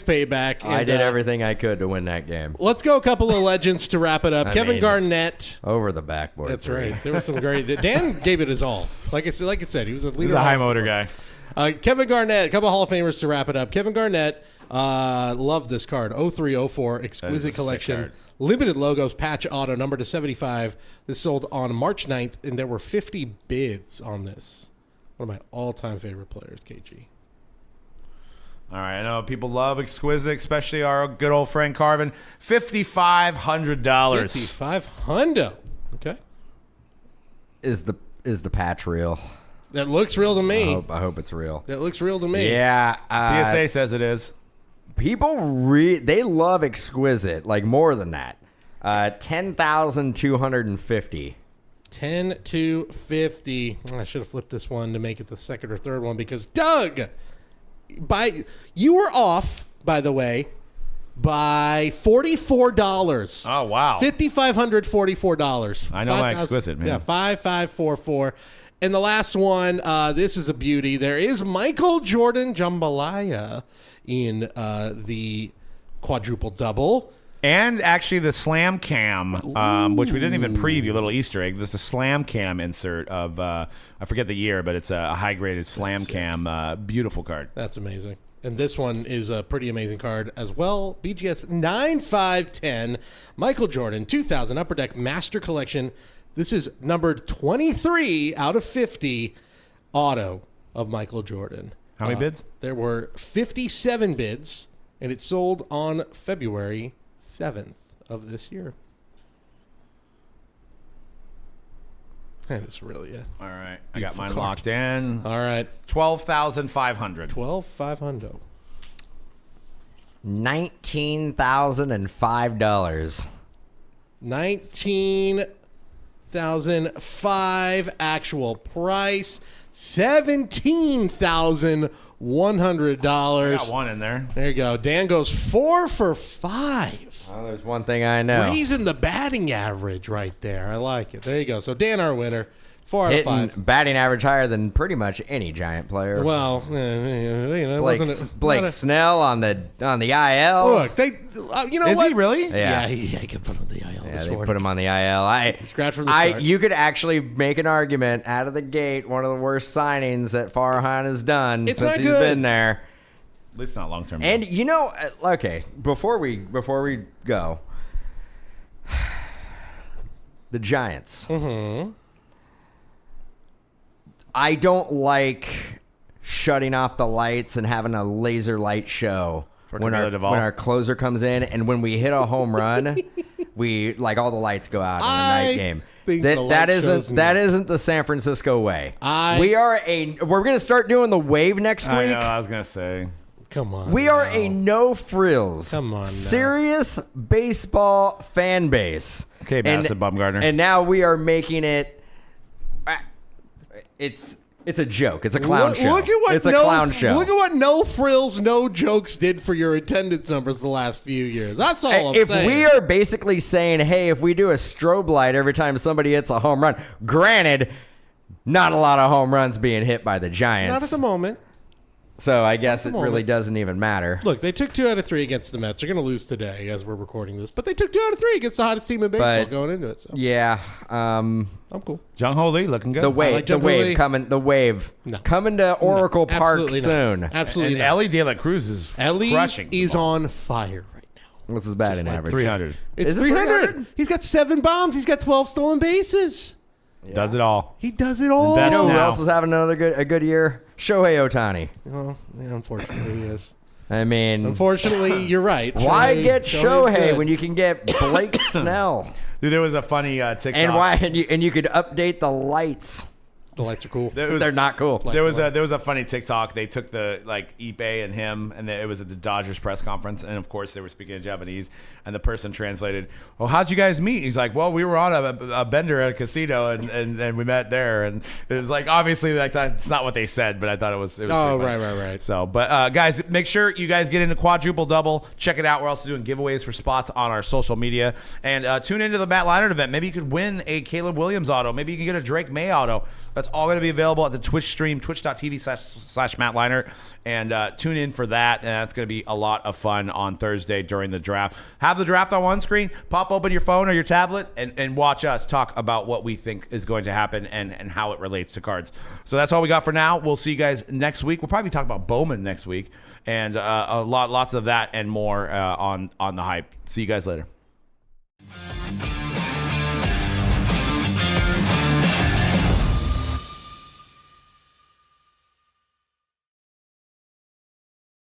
payback. I and, did everything I could to win that game. Let's go a couple of legends to wrap it up. I Kevin mean, Garnett. Over the backboard. That's three. right. There was some great. Dan gave it his all. Like I said, he was a leader. He's a high motor guy. Kevin Garnett. A couple of Hall of Famers to wrap it up. Kevin Garnett. Loved this card. 0304 That is a exquisite sick collection. card. Limited logos, patch auto, number to 75. This sold on March 9th, and there were 50 bids on this. One of my all-time favorite players, KG. All right, I know people love Exquisite, especially our good old friend Carvin. $5,500. 5,500. Okay. Is the patch real? That looks real to me. I hope it's real. That looks real to me. Yeah. PSA says it is. People they love Exquisite, like more than that. 10,250. 10 to 50. I should have flipped this one to make it the second or third one because Doug, you were off, by the way, by $44. Oh, wow. $5,544. I know my Exquisite, man. Yeah, 5,544. And the last one, this is a beauty. There is Michael Jordan Jambalaya in the quadruple double. And actually the Slam Cam, which we didn't even preview, little Easter egg. This is a Slam Cam insert of, I forget the year, but it's a high-graded Slam Cam. Beautiful card. That's amazing. And this one is a pretty amazing card as well. BGS 9510, Michael Jordan 2000 Upper Deck Master Collection. This is numbered 23 out of 50 auto of Michael Jordan. How many bids? There were 57 bids, and it sold on February 7th of this year. And it's really a All right. I got beautiful mine card. locked in. All right. 12,500. 12,500. $19,005. 19,005 actual price. $17,100. I got one in there. There you go. Dan goes 4 for 5. Oh, there's one thing I know. Raising the batting average right there. I like it. There you go. So Dan, our winner. 4 out of Hitting 5. batting average higher than pretty much any Giant player. Well, you know, Blake Snell on the IL. Look, they, you know Is what? he really? Yeah, he could put him on the IL Yeah, this they morning. put him on the IL. Scratch from the start. You could actually make an argument out of the gate. One of the worst signings that Farhan has done It's since not he's good. been there. At least not long term. And you know, okay, before we go, the Giants. Mm-hmm. I don't like shutting off the lights and having a laser light show when Camilo Duvall. our closer comes in, and when we hit a home run, we like all the lights go out in the night game. think the light That show's isn't the San Francisco way. I- We're gonna start doing the wave next I week. know, I was going to say. Come on. We are a no frills, Come on now. serious baseball fan base. Okay, Madison Bumgarner. And now we are making it. It's a joke. It's a clown show. Look at what it's a clown show. Look at what no frills, no jokes did for your attendance numbers the last few years. That's all I'm If saying. we are basically saying, hey, if we do a strobe light every time somebody hits a home run, granted, not a lot of home runs being hit by the Giants. Not at the moment. So I guess it moment. really doesn't even matter. Look, they took 2 out of 3 against the Mets. They're going to lose today as we're recording this, but they took 2 out of 3 against the hottest team in baseball But- going into it. So Yeah. I'm cool. Jung Ho Lee looking good. The wave, like the Jung-Hoo wave Lee. coming, the wave No. coming to Oracle Park Absolutely not. soon. Absolutely And not. Ellie De La Cruz is Ellie crushing. the is ball. on fire right now. What's his batting average? 300. It's Is it 300. 300? He's got 7 bombs. He's got 12 stolen bases. Does it all. He does it all. best You know who now. else is having a good year? Shohei Ohtani. Well, yeah, unfortunately, he is. I mean, Unfortunately, you're right. why get Shohei's Shohei good. when you can get Blake Snell? Dude, there was a funny TikTok. And you could update the lights. The lights are cool. They're not cool. There was a funny TikTok. They took the Ippei and him, and it was at the Dodgers press conference, and of course they were speaking in Japanese, and the person translated, "Well, how'd you guys meet?" He's like, "Well, we were on a bender at a casino, and we met there." And it was like obviously like that's not what they said, but I thought it was. Oh, pretty funny. right. So, but guys, make sure you guys get into Quadruple Double. Check it out. We're also doing giveaways for spots on our social media, and tune into the Matt Leinart event. Maybe you could win a Caleb Williams auto. Maybe you can get a Drake May auto. That's all going to be available at the Twitch stream, twitch.tv/Matt Leinart. And tune in for that. And that's going to be a lot of fun on Thursday during the draft. Have the draft on one screen. Pop open your phone or your tablet and watch us talk about what we think is going to happen and how it relates to cards. So that's all we got for now. We'll see you guys next week. We'll probably talk about Bowman next week. And lots of that and more on the hype. See you guys later.